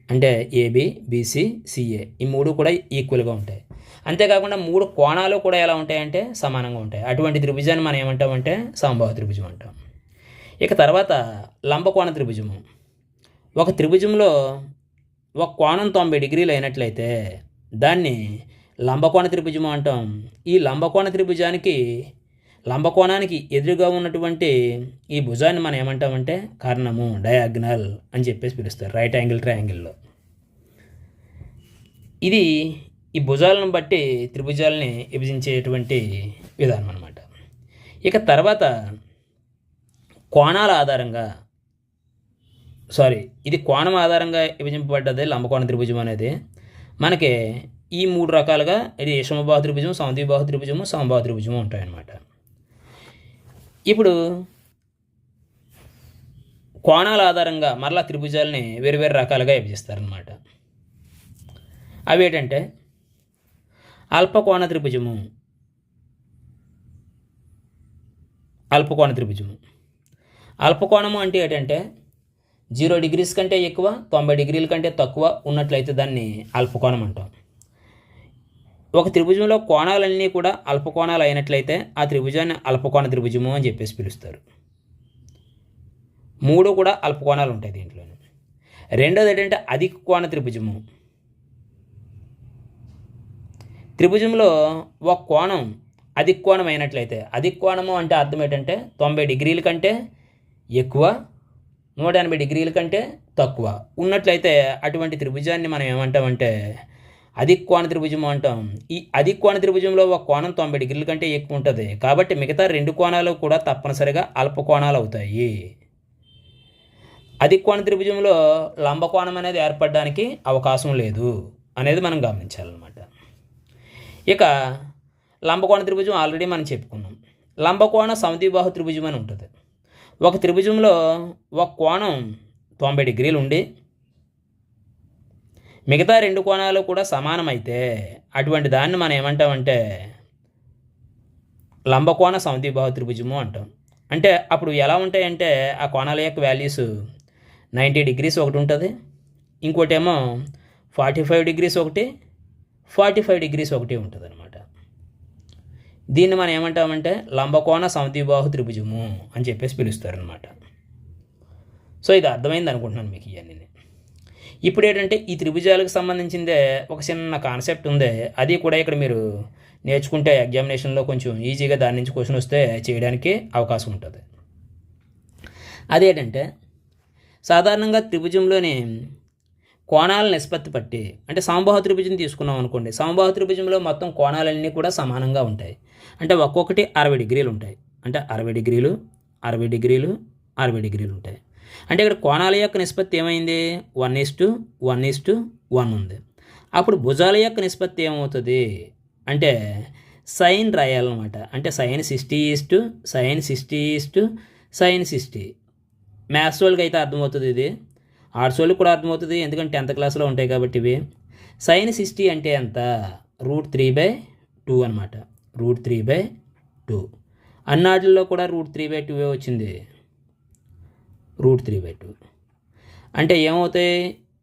అంటే ఏబి, బీసీ, సిఏ ఈ మూడు కూడా ఈక్వల్గా ఉంటాయి. అంతేకాకుండా మూడు కోణాలు కూడా ఎలా ఉంటాయంటే సమానంగా ఉంటాయి. అటువంటి త్రిభుజాన్ని మనం ఏమంటామంటే సమబాహు త్రిభుజం అంటాం. ఇక తర్వాత లంబకోణ త్రిభుజము. ఒక త్రిభుజంలో ఒక కోణం 90 డిగ్రీలు అయినట్లయితే దాన్ని లంబకోణ త్రిభుజము అంటాం. ఈ లంబకోణానికి ఎదురుగా ఉన్నటువంటి ఈ భుజాన్ని మనం ఏమంటామంటే కర్ణము, డయాగ్నల్ అని చెప్పేసి పిలుస్తారు రైట్ యాంగిల్ ట్రయాంగిల్లో. ఇది ఈ భుజాలను బట్టి త్రిభుజాలని విభజించేటువంటి విధానం అన్నమాట. ఇక తర్వాత కోణాల ఆధారంగా ఇది కోణం ఆధారంగా విభజింపబడ్డది లంబకోణ త్రిభుజం అనేది. మనకి ఈ మూడు రకాలుగా ఇది సమబాహు త్రిభుజం, సమద్విబాహు త్రిభుజము, సమబాహు త్రిభుజము ఉంటాయన్నమాట. ఇప్పుడు కోణాల ఆధారంగా మరలా త్రిభుజాలని వేరు రకాలుగా విభజిస్తారనమాట. అవి ఏంటంటే అల్పకోణ త్రిభుజము, అల్పకోణము అంటే ఏంటంటే 0 డిగ్రీస్ కంటే ఎక్కువ, 90 డిగ్రీల కంటే తక్కువ ఉన్నట్లయితే దాన్ని అల్పకోణం అంటాం. ఒక త్రిభుజంలో కోణాలన్నీ కూడా అల్పకోణాలు అయినట్లయితే ఆ త్రిభుజాన్ని అల్పకోణ త్రిభుజము అని చెప్పేసి పిలుస్తారు. మూడు కూడా అల్పకోణాలు ఉంటాయి దీంట్లో. రెండోది ఏంటంటే అధిక కోణ త్రిభుజము. త్రిభుజంలో ఒక కోణం అధిక కోణం అయినట్లయితే, అధిక కోణము అంటే అర్థం ఏంటంటే 90 డిగ్రీల కంటే ఎక్కువ, 180 డిగ్రీల కంటే తక్కువ ఉన్నట్లయితే అటువంటి త్రిభుజాన్ని మనం ఏమంటామంటే అధిక కోణ త్రిభుజము అంటాం. ఈ అధిక కోణ త్రిభుజంలో ఒక కోణం 90 డిగ్రీల కంటే ఎక్కువ ఉంటుంది కాబట్టి మిగతా రెండు కోణాలు కూడా తప్పనిసరిగా అల్పకోణాలు అవుతాయి. అధిక కోణ త్రిభుజంలో లంబకోణం అనేది ఏర్పడడానికి అవకాశం లేదు అనేది మనం గమనించాలన్నమాట. ఇక లంబకోణ త్రిభుజం ఆల్రెడీ మనం చెప్పుకున్నాం. లంబకోణ సమద్విబాహు త్రిభుజం అని ఉంటుంది. ఒక త్రిభుజంలో ఒక కోణం 90 డిగ్రీలు ఉండి మిగతా రెండు కోణాలు కూడా సమానమైతే అటువంటి దాన్ని మనం ఏమంటామంటే లంబకోణ సమద్విబాహు త్రిభుజము అంటాం. అంటే అప్పుడు ఎలా ఉంటాయంటే ఆ కోణాల యొక్క వాల్యూస్ 90 డిగ్రీస్ ఒకటి ఉంటుంది, ఇంకోటి ఏమో 45 డిగ్రీస్ ఒకటి, 45 డిగ్రీస్ ఒకటి ఉంటుంది అనమాట. దీన్ని మనం ఏమంటామంటే లంబకోణ సమద్విబాహు త్రిభుజము అని చెప్పేసి పిలుస్తారనమాట. సో ఇది అర్థమైంది అనుకుంటున్నాను మీకు ఇవన్నీ. ఇప్పుడు ఏంటంటే ఈ త్రిభుజాలకు సంబంధించిందే ఒక చిన్న కాన్సెప్ట్ ఉంది, అది కూడా ఇక్కడ మీరు నేర్చుకుంటే ఎగ్జామినేషన్లో కొంచెం ఈజీగా దాని నుంచి క్వశ్చన్ వస్తే చేయడానికి అవకాశం ఉంటుంది. అదేంటంటే సాధారణంగా త్రిభుజంలోని కోణాల నిష్పత్తి పట్టి, అంటే సమబాహు త్రిభుజం తీసుకున్నాం అనుకోండి, సమబాహు త్రిభుజంలో మొత్తం కోణాలన్నీ కూడా సమానంగా ఉంటాయి. అంటే ఒక్కొక్కటి 60 డిగ్రీలు ఉంటాయి. అంటే 60 డిగ్రీలు, 60 డిగ్రీలు, 60 డిగ్రీలు ఉంటాయి. అంటే ఇక్కడ కోణాల యొక్క నిష్పత్తి ఏమైంది? 1:1:1 ఉంది. అప్పుడు భుజాల యొక్క నిష్పత్తి ఏమవుతుంది అంటే సైన్ రాయాలన్నమాట. అంటే sin 60:sin 60 మ్యాథ్స్ వాళ్ళకి అయితే అర్థమవుతుంది, ఇది ఆర్ట్స్ వాళ్ళకి కూడా అర్థమవుతుంది ఎందుకంటే 10th క్లాస్లో ఉంటాయి కాబట్టి ఇవి. sin 60 అంటే ఎంత? √3/2 అనమాట. √3/2 అన్నాటిల్లో కూడా √3/2 వచ్చింది. √3/2 అంటే ఏమవుతాయి?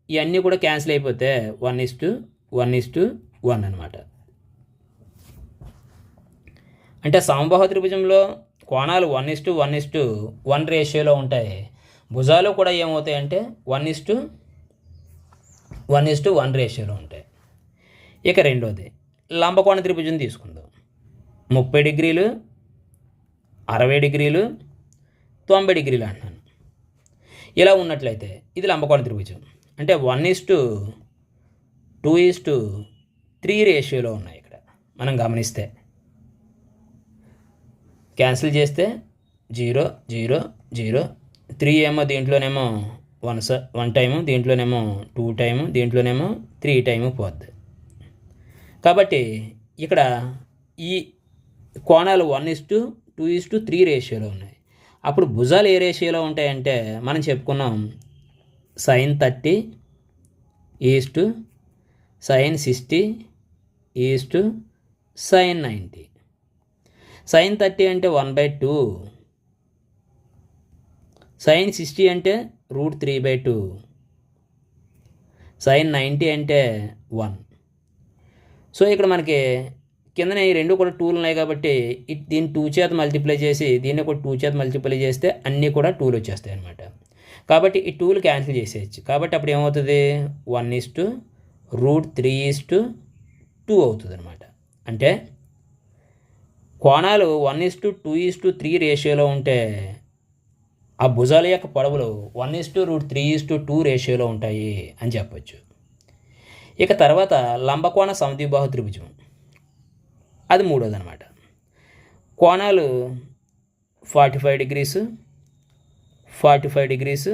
ఇవన్నీ కూడా క్యాన్సిల్ అయిపోతే 1:1:1 అనమాట. అంటే సమబాహు త్రిభుజంలో కోణాలు 1:1:1 రేషియోలో ఉంటాయి. భుజాలు కూడా ఏమవుతాయి అంటే 1:1:1 రేషియోలో ఉంటాయి. ఇక రెండోది లంబకోణ త్రిభుజం తీసుకుందాం. 30 డిగ్రీలు, 60 డిగ్రీలు, 90 డిగ్రీలు అంటున్నాను. ఇలా ఉన్నట్లయితే ఇది లంబకోణ త్రిభుజం. అంటే 1:2:3 రేషియోలో ఉన్నాయి. ఇక్కడ మనం గమనిస్తే క్యాన్సిల్ చేస్తే 0 0 0, 3 ఏమో దీంట్లోనేమో 1 టైము, దీంట్లోనేమో 2 టైము, దీంట్లోనేమో 3 టైము పోద్ది. కాబట్టి ఇక్కడ ఈ కోణాలు 1:2:3 రేషియోలో ఉన్నాయి. అప్పుడు భుజాలు ఏ రేషియోలో ఉంటాయంటే మనం చెప్పుకున్నాం sin 30 sin 60 sin 90. sin 30 అంటే 1/2, sin 60 అంటే √3/2, sin 90 అంటే 1. సో ఇక్కడ మనకి కిందనే ఈ రెండు కూడా 2లు ఉన్నాయి కాబట్టి దీన్ని 2 చేత మల్టిప్లై చేసి దీన్ని కూడా 2 చేత మల్టిప్లై చేస్తే అన్నీ కూడా 2లు వచ్చేస్తాయి అన్నమాట. కాబట్టి ఈ 2లు క్యాన్సిల్ చేసేయచ్చు. కాబట్టి అప్పుడు ఏమవుతుంది 1:3:2 అవుతుంది అనమాట. అంటే కోణాలు 1:2:3 రేషియోలో ఉంటే ఆ భుజాల యొక్క పొడవులు 1:3:2 రేషియోలో ఉంటాయి అని చెప్పచ్చు. ఇక తర్వాత లంబకోణ సమద్విబాహు త్రిభుజం, అది మూడోది అనమాట. కోణాలు 45 డిగ్రీస్, 45 డిగ్రీస్,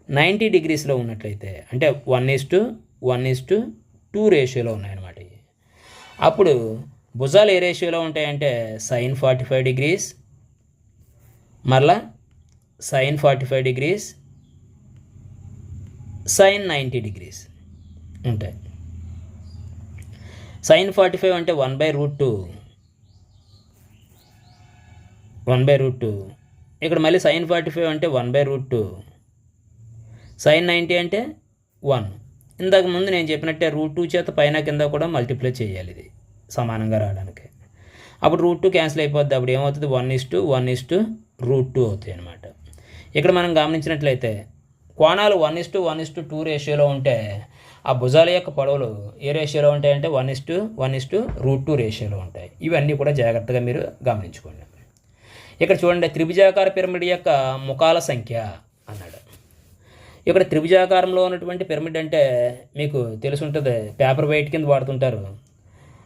90 డిగ్రీస్లో ఉన్నట్లయితే అంటే 1:1:2 రేషియోలో ఉన్నాయన్నమాట. అప్పుడు భుజాలు ఏ రేషియోలో ఉంటాయంటే sin 45 డిగ్రీస్, మరలా sin 45 డిగ్రీస్, sin 90 డిగ్రీస్ ఉంటాయి. sin 45 అంటే 1/√2, ఇక్కడ మళ్ళీ sin 45 అంటే 1/√2, sin 90 అంటే 1. ఇందాక ముందు నేను చెప్పినట్టే √2 చేత పైన కింద కూడా మల్టిప్లై చేయాలి ఇది సమానంగా రావడానికి. అప్పుడు √2 క్యాన్సిల్ అయిపోద్ది. అప్పుడు ఏమవుతుంది 1:1:√2 అవుతాయి అన్నమాట. ఇక్కడ మనం గమనించినట్లయితే కోణాలు 1:1:2 రేషియోలో ఉంటే ఆ భుజాల యొక్క పొడవులు ఏ రేషియోలో ఉంటాయంటే 1:1:√2 రేషియోలో ఉంటాయి. ఇవన్నీ కూడా జాగ్రత్తగా మీరు గమనించుకోండి. ఇక్కడ చూడండి, త్రిభుజాకార పిరమిడ్ యొక్క ముఖాల సంఖ్య అన్నాడు. ఇక్కడ త్రిభుజాకారంలో ఉన్నటువంటి పిరమిడ్ అంటే మీకు తెలుసుంటుంది, పేపర్ వెయిట్ కింద వాడుతుంటారు.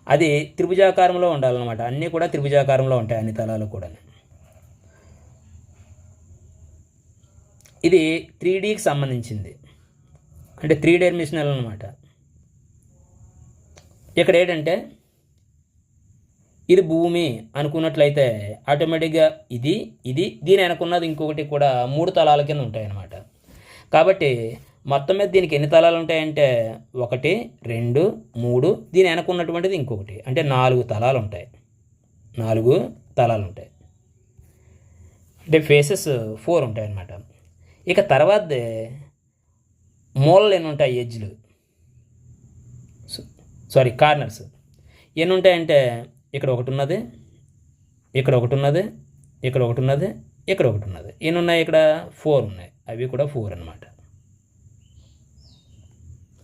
అది త్రిభుజాకారంలో ఉండాలన్నమాట. అన్నీ కూడా త్రిభుజాకారంలో ఉంటాయి, అన్ని తలాలు కూడా. ఇది 3Dకి సంబంధించింది, అంటే 3 డైమెన్షనల్ అనమాట. ఇక్కడ ఏంటంటే ఇది భూమి అనుకున్నట్లయితే ఆటోమేటిక్గా ఇది దీని అనుకున్నది ఇంకొకటి కూడా 3 తలాల కింద ఉంటాయి అన్నమాట. కాబట్టి మొత్తం మీద దీనికి ఎన్ని తలాలు ఉంటాయంటే 1 2 3, దీని అనుకున్నటువంటిది ఇంకొకటి, అంటే 4 తలాలు ఉంటాయి. 4 తలాలు ఉంటాయి, అంటే ఫేసెస్ 4 ఉంటాయి అన్నమాట. ఇక తర్వాత మూలలు ఎన్ని ఉంటాయి, ఎడ్జ్లు కార్నర్స్ ఎన్ని ఉంటాయంటే ఇక్కడ ఒకటి ఉన్నది, ఇక్కడ ఒకటి ఉన్నది, ఇక్కడ ఒకటి ఉన్నది, ఇక్కడ ఒకటి ఉన్నది. ఎన్ని ఉన్నాయి ఇక్కడ 4 ఉన్నాయి. అవి కూడా 4 అన్నమాట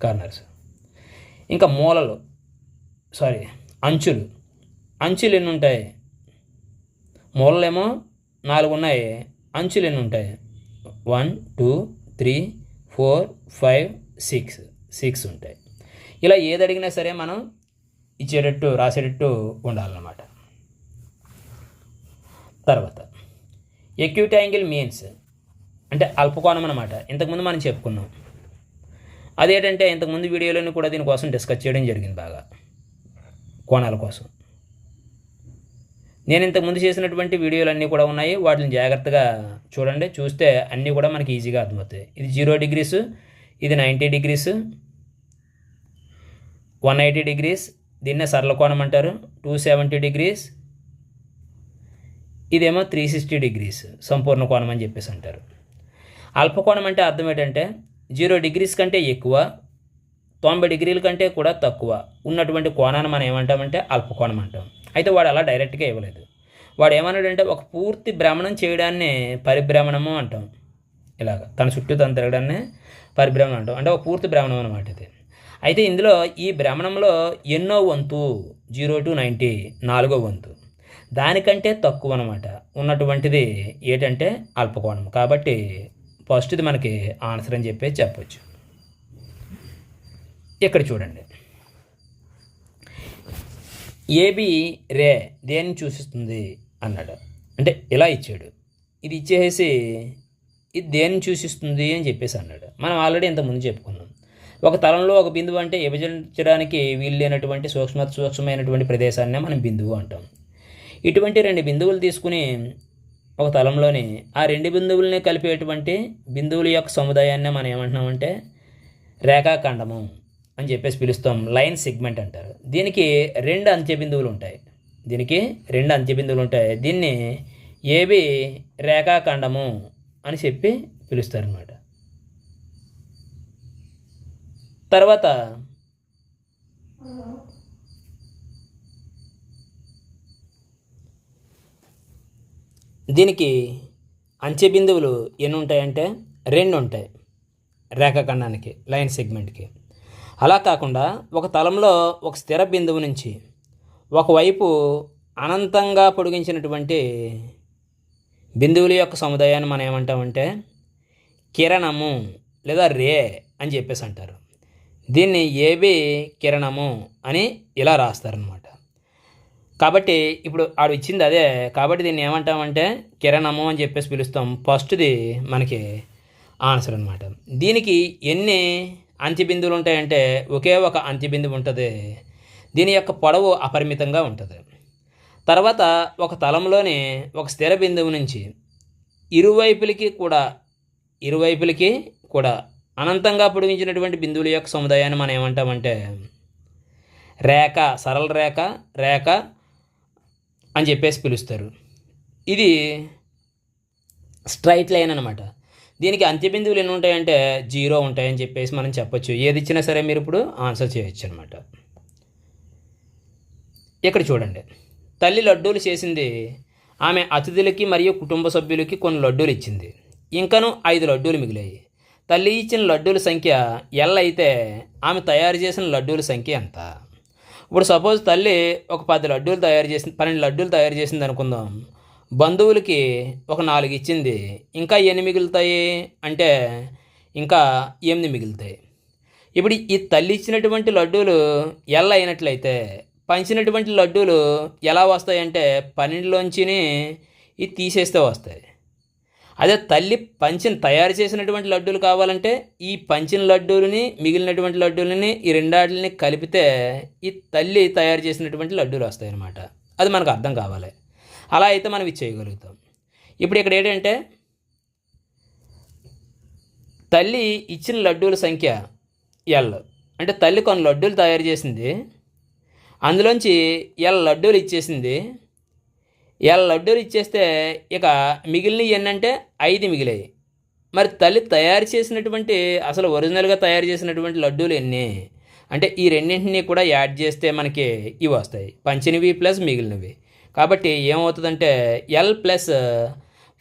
కార్నర్స్. ఇంకా మూలలు అంచులు ఎన్ని ఉంటాయి, మూలలేమో 4 ఉన్నాయి, అంచులు ఎన్ని ఉంటాయి 1 2 3 4 5 6 ఉంటాయి. ఇలా ఏది అడిగినా సరే మనం ఇచ్చేటట్టు రాసేటట్టు ఉండాలన్నమాట. తర్వాత ఎక్యూట్ యాంగిల్ మీన్స్ అంటే అల్పకోణం అన్నమాట. ఇంతకుముందు మనం చెప్పుకున్నాం. అదేంటంటే ఇంతకుముందు వీడియోలోని కూడా దీనికోసం డిస్కస్ చేయడం జరిగింది బాగా, కోణాల కోసం. నేను ఇంతకుముందు చేసినటువంటి వీడియోలు కూడా ఉన్నాయి, వాటిని జాగ్రత్తగా చూడండి. చూస్తే అన్నీ కూడా మనకి ఈజీగా అర్థమవుతాయి. ఇది 0 డిగ్రీస్, ఇది 90 డిగ్రీస్, 180 డిగ్రీస్, దీన్నే సరళ కోణం అంటారు, 270 డిగ్రీస్, ఇదేమో 360 డిగ్రీస్ సంపూర్ణ కోణం అని చెప్పేసి అంటారు. అల్పకోణం అంటే అర్థం ఏంటంటే 0 డిగ్రీస్ కంటే ఎక్కువ, 90 డిగ్రీల కంటే కూడా తక్కువ ఉన్నటువంటి కోణాన్ని మనం ఏమంటామంటే అల్పకోణం అంటాం. అయితే వాడు అలా డైరెక్ట్గా ఇవ్వలేదు. వాడు ఏమన్నాడంటే ఒక పూర్తి భ్రమణం చేయడాన్ని పరిభ్రమణము అంటాం. ఇలాగ తన చుట్టూ తను తిరగడాన్ని పరిభ్రమణం అంటాం, అంటే ఒక పూర్తి భ్రమణం అనమాట ఇది. అయితే ఇందులో ఈ భ్రమణంలో ఎన్నో వంతు 0 to 90 4వ వంతు. దానికంటే తక్కువ అనమాట ఉన్నటువంటిది ఏంటంటే అల్పకోణం. కాబట్టి ఫస్ట్ది మనకి ఆన్సర్ అని చెప్పేసి చెప్పొచ్చు. ఇక్కడ చూడండి, ఏబి రే దేన్ని సూచిస్తుంది అన్నాడు. అంటే ఇలా ఇచ్చాడు, ఇది ఇచ్చేసి ఇది దేన్ని సూచిస్తుంది అని చెప్పేసి అన్నాడు. మనం ఆల్రెడీ ఇంతకుముందు చెప్పుకున్నాం, ఒక తలంలో ఒక బిందువు అంటే విభజించడానికి వీలు లేనటువంటి సూక్ష్మమైనటువంటి ప్రదేశాన్నే మనం బిందువు అంటాం. ఇటువంటి రెండు బిందువులు తీసుకుని ఒక తలంలోని ఆ రెండు బిందువుల్ని కలిపేటువంటి బిందువుల యొక్క సముదాయాన్ని మనం ఏమంటున్నామంటే రేఖాఖండము అని చెప్పేసి పిలుస్తాం. లైన్ సెగ్మెంట్ అంటారు. దీనికి రెండు అంత్య బిందువులు ఉంటాయి. దీన్ని ఏబి రేఖాఖండము అని చెప్పి పిలుస్తారనమాట. తర్వాత దీనికి అంచె బిందువులు ఎన్ని ఉంటాయంటే రెండు ఉంటాయి రేఖాఖండానికి, లైన్ సెగ్మెంట్కి. అలా కాకుండా ఒక తలంలో ఒక స్థిర బిందువు నుంచి ఒకవైపు అనంతంగా పొడిగించినటువంటి బిందువుల యొక్క సముదాయాన్ని మనం ఏమంటామంటే కిరణము లేదా రే అని చెప్పేసి అంటారు. దీన్ని ఏబి కిరణము అని ఇలా రాస్తారనమాట. కాబట్టి ఇప్పుడు ఆడు ఇచ్చింది అదే, కాబట్టి దీన్ని ఏమంటామంటే కిరణము అని చెప్పేసి పిలుస్తాం. ఫస్ట్ది మనకి ఆన్సర్ అనమాట. దీనికి ఎన్ని అంత్యబిందువులు ఉంటాయంటే ఒకే ఒక అంత్యబిందువు ఉంటుంది. దీని యొక్క పొడవు అపరిమితంగా ఉంటుంది. తర్వాత ఒక తలంలోని ఒక స్థిర బిందువు నుంచి ఇరువైపులకి కూడా అనంతంగా పొడిగించినటువంటి బిందువుల యొక్క సముదాయాన్ని మనం ఏమంటామంటే రేఖ, సరళ రేఖ అని చెప్పేసి పిలుస్తారు. ఇది స్ట్రైట్ లైన్ అనమాట. దీనికి అంత్యబిందువులు ఎన్ని ఉంటాయంటే 0 ఉంటాయని చెప్పేసి మనం చెప్పొచ్చు. ఏది ఇచ్చినా సరే మీరు ఇప్పుడు ఆన్సర్ చేయొచ్చు అనమాట. ఇక్కడ చూడండి, తల్లి లడ్డూలు చేసింది. ఆమె అతిథులకి మరియు కుటుంబ సభ్యులకి కొన్ని లడ్డూలు ఇచ్చింది. ఇంకను 5 లడ్డూలు మిగిలాయి. తల్లి ఇచ్చిన లడ్డూల సంఖ్య ఎల్ అయితే ఆమె తయారు చేసిన లడ్డూల సంఖ్య ఎంత? ఇప్పుడు సపోజ్ తల్లి ఒక 12 లడ్డూలు తయారు చేసింది అనుకుందాం. బంధువులకి ఒక 4 ఇచ్చింది. ఇంకా ఎన్ని మిగులుతాయి అంటే ఇంకా 8 మిగులుతాయి. ఇప్పుడు ఈ తల్లి ఇచ్చినటువంటి లడ్డూలు ఎల్ అయినట్లయితే పంచినటువంటి లడ్డూలు ఎలా వస్తాయంటే 12లోంచిని ఇది తీసేస్తే వస్తాయి. అదే తల్లి తయారు చేసినటువంటి లడ్డూలు కావాలంటే ఈ పంచిన లడ్డూలని మిగిలినటువంటి లడ్డూలని ఈ రెండాటిని కలిపితే ఈ తల్లి తయారు చేసినటువంటి లడ్డూలు వస్తాయి అన్నమాట. అది మనకు అర్థం కావాలి. అలా అయితే మనం ఇది చేయగలుగుతాం. ఇప్పుడు ఇక్కడ ఏంటంటే తల్లి ఇచ్చిన లడ్డూల సంఖ్య ఎల్, అంటే తల్లి కొన్ని లడ్డూలు తయారు చేసింది, అందులోంచి ఎల్ లడ్డూలు ఇచ్చేసింది. ఎల్ లడ్డూలు ఇచ్చేస్తే ఇక మిగిలినవి ఏంటంటే 5 మిగిలాయి. మరి తల్లి తయారు చేసినటువంటి అసలు ఒరిజినల్గా తయారు చేసినటువంటి లడ్డూలు ఎన్ని అంటే ఈ రెండింటినీ కూడా యాడ్ చేస్తే మనకి ఇవి వస్తాయి, పంచినవి ప్లస్ మిగిలినవి. కాబట్టి ఏమవుతుందంటే ఎల్ ప్లస్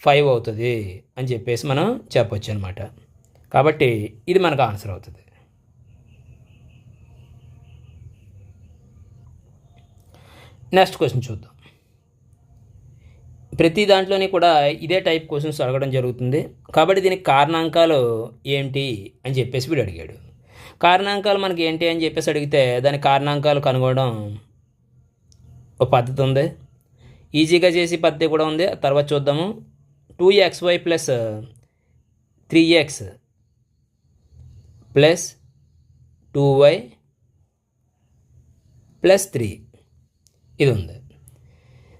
5 అవుతుంది అని చెప్పేసి మనం చెప్పొచ్చు అనమాట. కాబట్టి ఇది మనకు ఆన్సర్ అవుతుంది. నెక్స్ట్ క్వశ్చన్ చూద్దాం. ప్రతి దాంట్లోని కూడా ఇదే టైప్ క్వశ్చన్స్ అడగడం జరుగుతుంది. కాబట్టి దీనికి కారణాంకాలు ఏంటి అని చెప్పేసి వీడు అడిగాడు. కారణాంకాలు మనకి ఏంటి అని చెప్పేసి అడిగితే దాని కారణాంకాలు కనుగొనడం ఒక పద్ధతి ఉంది, ఈజీగా చేసే పద్ధతి కూడా ఉంది. తర్వాత చూద్దాము. 2xy plus 3x plus 2y plus 3 ఇది ఉంది.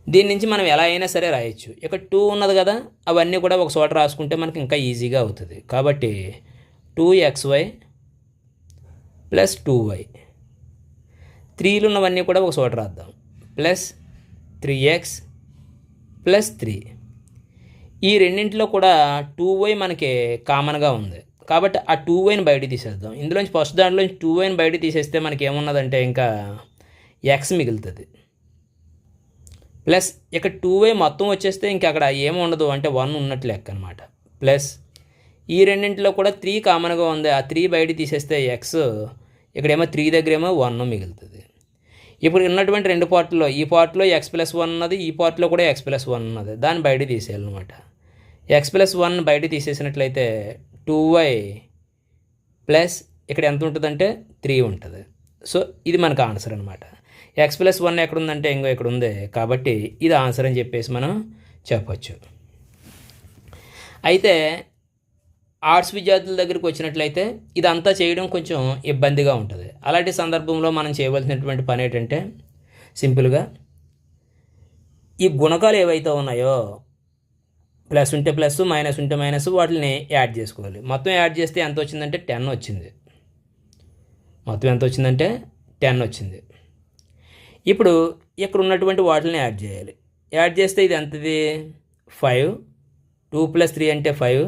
దీని నుంచి మనం ఎలా అయినా సరే రాయొచ్చు. ఇక్కడ 2 ఉన్నది కదా, అవన్నీ కూడా ఒక చోట రాసుకుంటే మనకి ఇంకా ఈజీగా అవుతుంది. కాబట్టి 2xy ప్లస్ 2y, 3లు ఉన్నవన్నీ కూడా ఒక చోట రాద్దాం, ప్లస్ 3x ప్లస్ 3. ఈ రెండింటిలో కూడా 2y మనకి కామన్గా ఉంది కాబట్టి ఆ 2yని బయట తీసేద్దాం. ఇందులోంచి ఫస్ట్ దాంట్లోంచి 2yని బయట తీసేస్తే మనకి ఏమున్నదంటే ఇంకా x మిగులుతుంది. ప్లస్ ఇక్కడ 2y మొత్తం వచ్చేస్తే ఇంక అక్కడ ఏమి ఉండదు అంటే 1 ఉన్నట్లు లెక్క అనమాట. ప్లస్ ఈ రెండింటిలో కూడా 3 కామన్గా ఉంది, ఆ 3 బయట తీసేస్తే x, ఇక్కడేమో 3 దగ్గరేమో 1 మిగులుతుంది. ఇప్పుడు ఉన్నటువంటి రెండు పార్ట్లో ఈ పార్ట్లో x+1 ఉన్నది, ఈ పార్ట్లో కూడా x+1 ఉన్నది. దాన్ని బయట తీసేయాలన్నమాట. x+1 బయట తీసేసినట్లయితే 2y ప్లస్ ఇక్కడ ఎంత ఉంటుందంటే 3 ఉంటుంది. సో ఇది మనకు ఆన్సర్ అనమాట. x+1 ఎక్కడ ఉందంటే ఇంకో ఇక్కడ ఉంది, కాబట్టి ఇది ఆన్సర్ అని చెప్పేసి మనం చెప్పచ్చు. అయితే ఆర్ట్స్ విద్యార్థుల దగ్గరికి వచ్చినట్లయితే ఇదంతా చేయడం కొంచెం ఇబ్బందిగా ఉంటుంది. అలాంటి సందర్భంలో మనం చేయవలసినటువంటి పని ఏంటంటే సింపుల్గా ఈ గుణకాలు ఏవైతే ఉన్నాయో ప్లస్ ఉంటే ప్లస్, మైనస్ ఉంటే మైనస్, వాటిని యాడ్ చేసుకోవాలి. మొత్తం యాడ్ చేస్తే ఎంత వచ్చిందంటే 10 వచ్చింది. మొత్తం ఎంత వచ్చిందంటే 10 వచ్చింది. ఇప్పుడు ఇక్కడ ఉన్నటువంటి వాటిని యాడ్ చేయాలి. యాడ్ చేస్తే ఇది ఎంతది 5, 2 + 3 అంటే 5,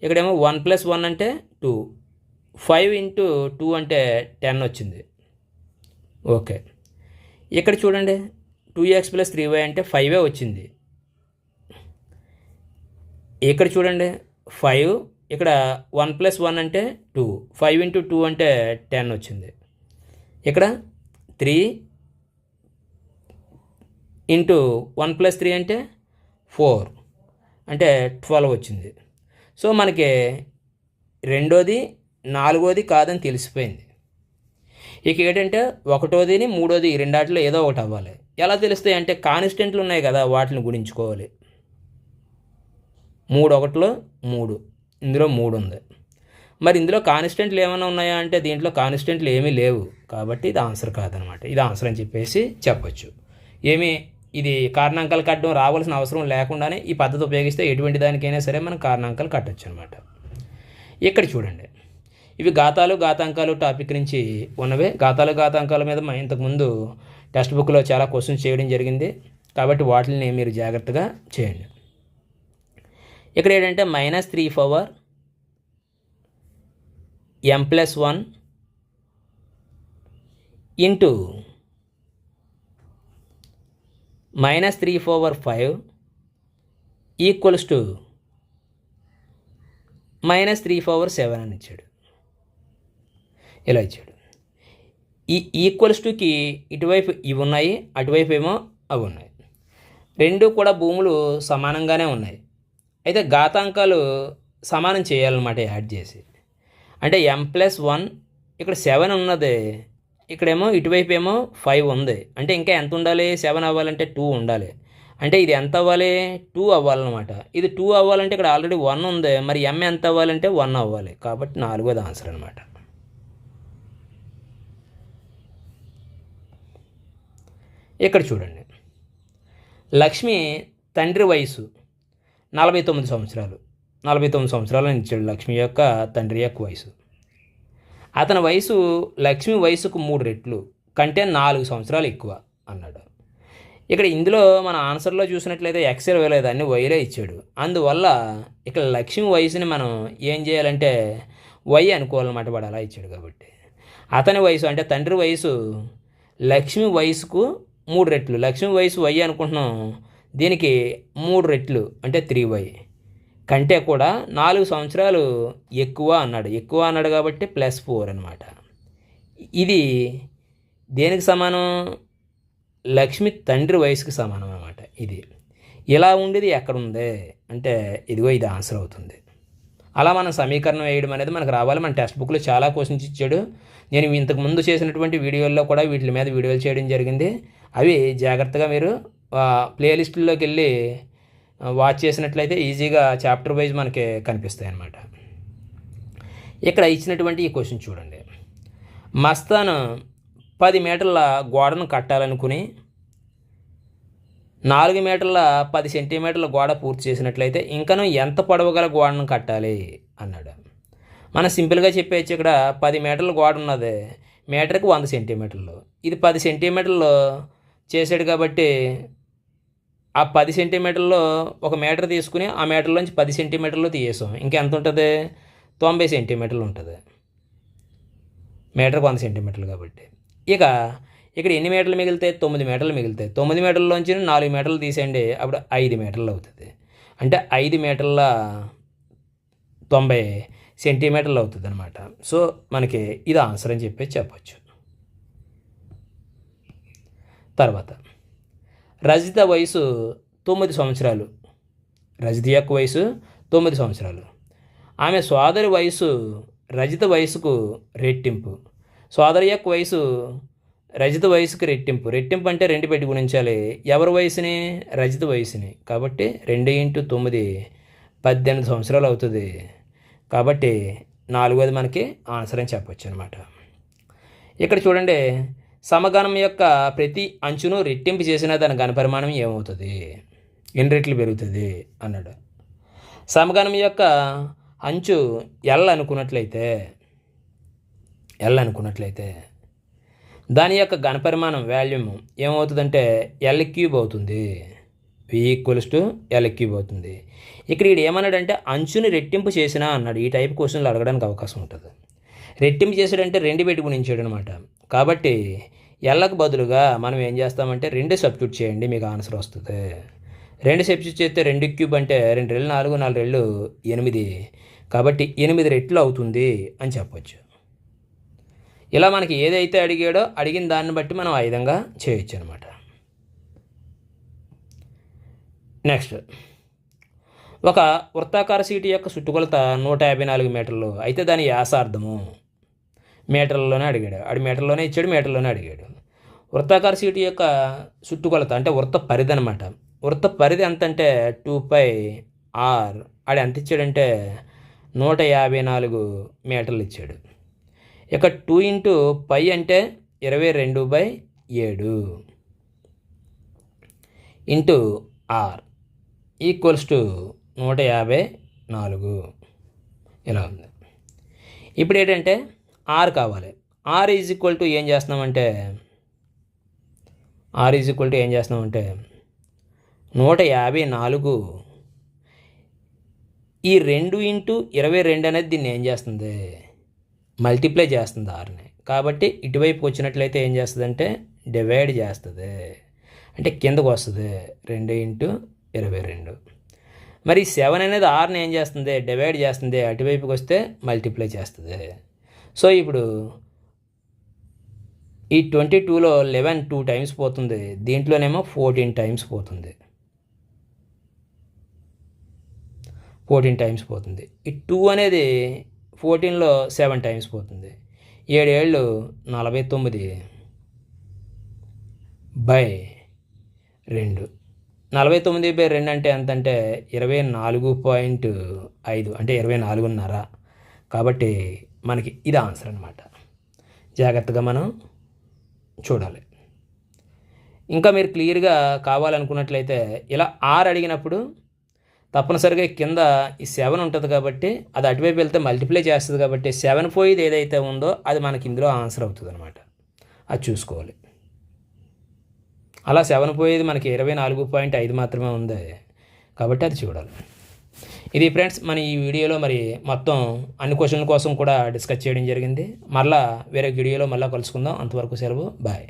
ఇక్కడేమో 1 + 1 అంటే 2, 5 × 2 అంటే 10 వచ్చింది. ఓకే, ఇక్కడ చూడండి 2x + 3y అంటే 5 వచ్చింది. ఇక్కడ చూడండి 5, ఇక్కడ 1 + 1 అంటే 2, 5 × 2 అంటే 10 వచ్చింది. ఇక్కడ 3 × 1 + 3 అంటే 4 అంటే 12 వచ్చింది. సో మనకి రెండోది నాలుగోది కాదని తెలిసిపోయింది. ఇక ఏంటంటే ఒకటోదిని మూడోది రెండాటిలో ఏదో ఒకటి అవ్వాలి. ఎలా తెలుస్తాయి అంటే కాన్స్టెంట్లు ఉన్నాయి కదా, వాటిని గుణించుకోవాలి. 3 1లో 3, ఇందులో 3 ఉంది. మరి ఇందులో కాన్స్టెంట్లు ఏమైనా ఉన్నాయా అంటే దీంట్లో కాన్స్టెంట్లు ఏమీ లేవు, కాబట్టి ఇది ఆన్సర్ కాదనమాట. ఇది ఆన్సర్ అని చెప్పేసి చెప్పచ్చు. ఇది కారణాంకాలు కట్టడం రావాల్సిన అవసరం లేకుండానే ఈ పద్ధతి ఉపయోగిస్తే ఎటువంటి దానికైనా సరే మనం కారణాంకాలు కట్టచ్చు అనమాట. ఇక్కడ చూడండి, ఇవి ఘాతాలు ఘాతాంకాలు టాపిక్ నుంచి ఉన్నవే. ఘాతాలు ఘాతాంకాల మీద ఇంతకుముందు టెక్స్ట్ బుక్లో చాలా క్వశ్చన్స్ చేయడం జరిగింది, కాబట్టి వాటిని మీరు జాగ్రత్తగా చేయండి. ఇక్కడ ఏంటంటే -3 m+1 ఇంటూ -3/5 ఈక్వల్స్ టు -3/7 అని ఇచ్చాడు. ఇలా ఇచ్చాడు. ఈ ఈక్వల్స్ టుకి ఇటువైపు ఇవి ఉన్నాయి, అటువైపు ఏమో అవి ఉన్నాయి. రెండు కూడా భూములు సమానంగానే ఉన్నాయి. అయితే ఘాతాంకాలు సమానం చేయాలన్నమాట యాడ్ చేసి. అంటే m+1 ఇక్కడ 7 ఉన్నది, ఇక్కడేమో ఇటువైపు ఏమో 5 ఉంది. అంటే ఇంకా ఎంత ఉండాలి? 7 అవ్వాలంటే 2 ఉండాలి. అంటే ఇది ఎంత అవ్వాలి? 2 అవ్వాలన్నమాట. ఇది 2 అవ్వాలంటే ఇక్కడ ఆల్రెడీ 1 ఉంది. మరి m ఎంత అవ్వాలంటే 1 అవ్వాలి. కాబట్టి 4వ ఆన్సర్ అనమాట. ఇక్కడ చూడండి, లక్ష్మి తండ్రి వయసు 49 సంవత్సరాలు. 49 సంవత్సరాలని ఇచ్చాడు లక్ష్మి యొక్క తండ్రి యొక్క వయసు. అతని వయసు లక్ష్మి వయసుకు 3 రెట్లు కంటే 4 సంవత్సరాలు ఎక్కువ అన్నాడు. ఇక్కడ ఇందులో మన ఆన్సర్లో చూసినట్లయితే ఎక్స్ ఇవ్వలేదు, అన్ని వైలే ఇచ్చాడు. అందువల్ల ఇక్కడ లక్ష్మి వయసుని మనం ఏం చేయాలంటే వై అనుకోవాలన్నమాట. వాడు అలా ఇచ్చాడు కాబట్టి అతని వయసు అంటే తండ్రి వయసు లక్ష్మి వయసుకు 3 రెట్లు. లక్ష్మి వయసు వై అనుకుంటున్నాం, దీనికి 3 రెట్లు అంటే 3y కంటే కూడా 4 సంవత్సరాలు ఎక్కువ అన్నాడు. ఎక్కువ అన్నాడు కాబట్టి +4 అనమాట. ఇది దేనికి సమానం? లక్ష్మి తండ్రి వయసుకి సమానం అనమాట. ఇది ఇలా ఉండేది ఎక్కడ ఉంది అంటే ఇదిగో ఇది ఆన్సర్ అవుతుంది. అలా మనం సమీకరణం వేయడం అనేది మనకు రావాలి. మన టెక్స్ట్ బుక్లో చాలా క్వశ్చన్స్ ఇచ్చాడు. నేను ఇంతకు ముందు చేసినటువంటి వీడియోల్లో కూడా వీటి మీద వీడియోలు చేయడం జరిగింది. అవి జాగ్రత్తగా మీరు ప్లేలిస్టుల్లోకి వెళ్ళి వాచ్ చేసినట్లయితే ఈజీగా చాప్టర్ వైజ్ మనకి కనిపిస్తాయి అన్నమాట. ఇక్కడ ఇచ్చినటువంటి ఈ క్వశ్చన్ చూడండి. మస్తాన్ 10 మీటర్ల గోడను కట్టాలనుకుని 4 మీటర్ల 10 సెంటీమీటర్ల గోడ పూర్తి చేసినట్లయితే ఇంకనూ ఎంత పొడవుగల గోడను కట్టాలి అన్నాడు. మనం సింపుల్గా చెప్పేయచ్చు. ఇక్కడ 10 మీటర్ల గోడ ఉన్నది, మీటర్కి 100 సెంటీమీటర్లు. ఇది 10 సెంటీమీటర్లు చేసాడు కాబట్టి ఆ 10 సెంటీమీటర్లో 1 మీటర్ తీసుకుని ఆ మీటర్లోంచి 10 సెంటీమీటర్లు తీసేసాం. ఇంకెంత ఉంటుంది? 90 సెంటీమీటర్లు ఉంటుంది. మీటర్కి 100 సెంటీమీటర్లు కాబట్టి. ఇక ఇక్కడ ఎన్ని మీటర్లు మిగులుతాయి? 9 మీటర్లు మిగులుతాయి. 9 మీటర్లలోంచి 4 మీటర్లు తీసేయండి, అప్పుడు 5 మీటర్లు అవుతుంది. అంటే 5 మీటర్ల 90 సెంటీమీటర్లు అవుతుంది అనమాట. సో మనకి ఇది ఆన్సర్ అని చెప్పేసి చెప్పచ్చు. తర్వాత రజిత వయసు 9 సంవత్సరాలు. రజిత యొక్క వయసు 9 సంవత్సరాలు. ఆమె సోదరి వయసు రజిత వయసుకు రెట్టింపు. సోదరి యొక్క వయసు రజిత వయసుకి రెట్టింపు. రెట్టింపు అంటే 2 పెట్టి గుణించాలి. ఎవరి వయసుని? రజిత వయసుని. కాబట్టి 2 × 9 18 సంవత్సరాలు అవుతుంది. కాబట్టి 4వది మనకి ఆన్సర్ అని చెప్పొచ్చు అనమాట. ఇక్కడ చూడండి, సమగణం యొక్క ప్రతి అంచును రెట్టింపు చేసినా దాని ఘనపరిమాణం ఏమవుతుంది? ఎన్ని రెట్లు పెరుగుతుంది అన్నాడు. సమగణం యొక్క అంచు ఎల్ అనుకున్నట్లయితే దాని యొక్క ఘనపరిమాణం వాల్యూమ్ ఏమవుతుందంటే L³ అవుతుంది. V = L³ అవుతుంది. ఇక్కడ ఏమన్నాడంటే అంచుని రెట్టింపు చేసినా అన్నాడు. ఈ టైప్ క్వశ్చన్లు అడగడానికి అవకాశం ఉంటుంది. రెట్టింపు చేసాడంటే 2 పెట్టి గుణించాడు అనమాట. కాబట్టి ఎల్లకు బదులుగా మనం ఏం చేస్తామంటే 2 సబ్స్టిట్యూట్ చేయండి, మీకు ఆన్సర్ వస్తుంది. 2 సబ్స్టిట్యూట్ చేస్తే 2³ అంటే 2 రెళ్ళు 4, 4 రెళ్ళు 8. కాబట్టి 8 రెట్లు అవుతుంది అని చెప్పొచ్చు. ఇలా మనకి ఏదైతే అడిగాడో అడిగిన దాన్ని బట్టి మనం ఆ విధంగా చేయొచ్చు అనమాట. నెక్స్ట్, ఒక వృత్తాకార సీటు యొక్క చుట్టుకొలత 154 మీటర్లు అయితే దాని వ్యాసార్థము మీటర్లలోనే అడిగాడు. మీటర్లోనే ఇచ్చాడు, మీటర్లోనే అడిగాడు. వృత్తాకార సీటు యొక్క చుట్టుకొలత అంటే వృత్త పరిధి అనమాట. వృత్త పరిధి ఎంత అంటే 2πr. ఎంత ఇచ్చాడంటే 154 మీటర్లు ఇచ్చాడు. ఇక 2 × π అంటే 22/7 ఇంటూ r = 154. ఇలా ఉంది. ఇప్పుడు ఏంటంటే r కావాలి. r ఏం చేస్తున్నామంటే 154 ఈ 2 × 22 అనేది దీన్ని ఏం చేస్తుంది? మల్టిప్లై చేస్తుంది ఆర్ని. కాబట్టి ఇటువైపుకి వచ్చినట్లయితే ఏం చేస్తుందంటే డివైడ్ చేస్తుంది, అంటే కిందకు వస్తుంది. 2 × 22. మరి 7 అనేది ఆర్ని ఏం చేస్తుంది? డివైడ్ చేస్తుంది. అటువైపుకి వస్తే మల్టిప్లై చేస్తుంది. సో ఇప్పుడు ఈ 22లో 11 2 టైమ్స్ పోతుంది. దీంట్లోనేమో 14 టైమ్స్ పోతుంది. 14 టైమ్స్ పోతుంది. ఈ 2 అనేది 14లో 7 టైమ్స్ పోతుంది. 7 ఏళ్ళు 49/2. 49/2 అంటే ఎంత అంటే 24.5 అంటే 24.5. కాబట్టి మనకి ఇది ఆన్సర్ అనమాట. జాగ్రత్తగా మనం చూడాలి. ఇంకా మీరు క్లియర్గా కావాలనుకున్నట్లయితే ఇలా ఆర్ అడిగినప్పుడు తప్పనిసరిగా కింద ఈ 7 ఉంటుంది కాబట్టి అది అటువైపు వెళ్తే మల్టిప్లై చేస్తుంది. కాబట్టి 7 పోయేది ఏదైతే ఉందో అది మనకి ఇందులో ఆన్సర్ అవుతుంది అనమాట. అది చూసుకోవాలి. అలా 7 పోయేది మనకి 24.5 మాత్రమే ఉంది కాబట్టి అది చూడాలి. ఇది ఫ్రెండ్స్ మన ఈ వీడియోలో మరి మొత్తం అన్ని క్వశ్చన్ల కోసం కూడా డిస్కస్ చేయడం జరిగింది. మళ్ళీ వేరే వీడియోలో మళ్ళీ కలుసుకుందాం. అంతవరకు సెలవు. బాయ్.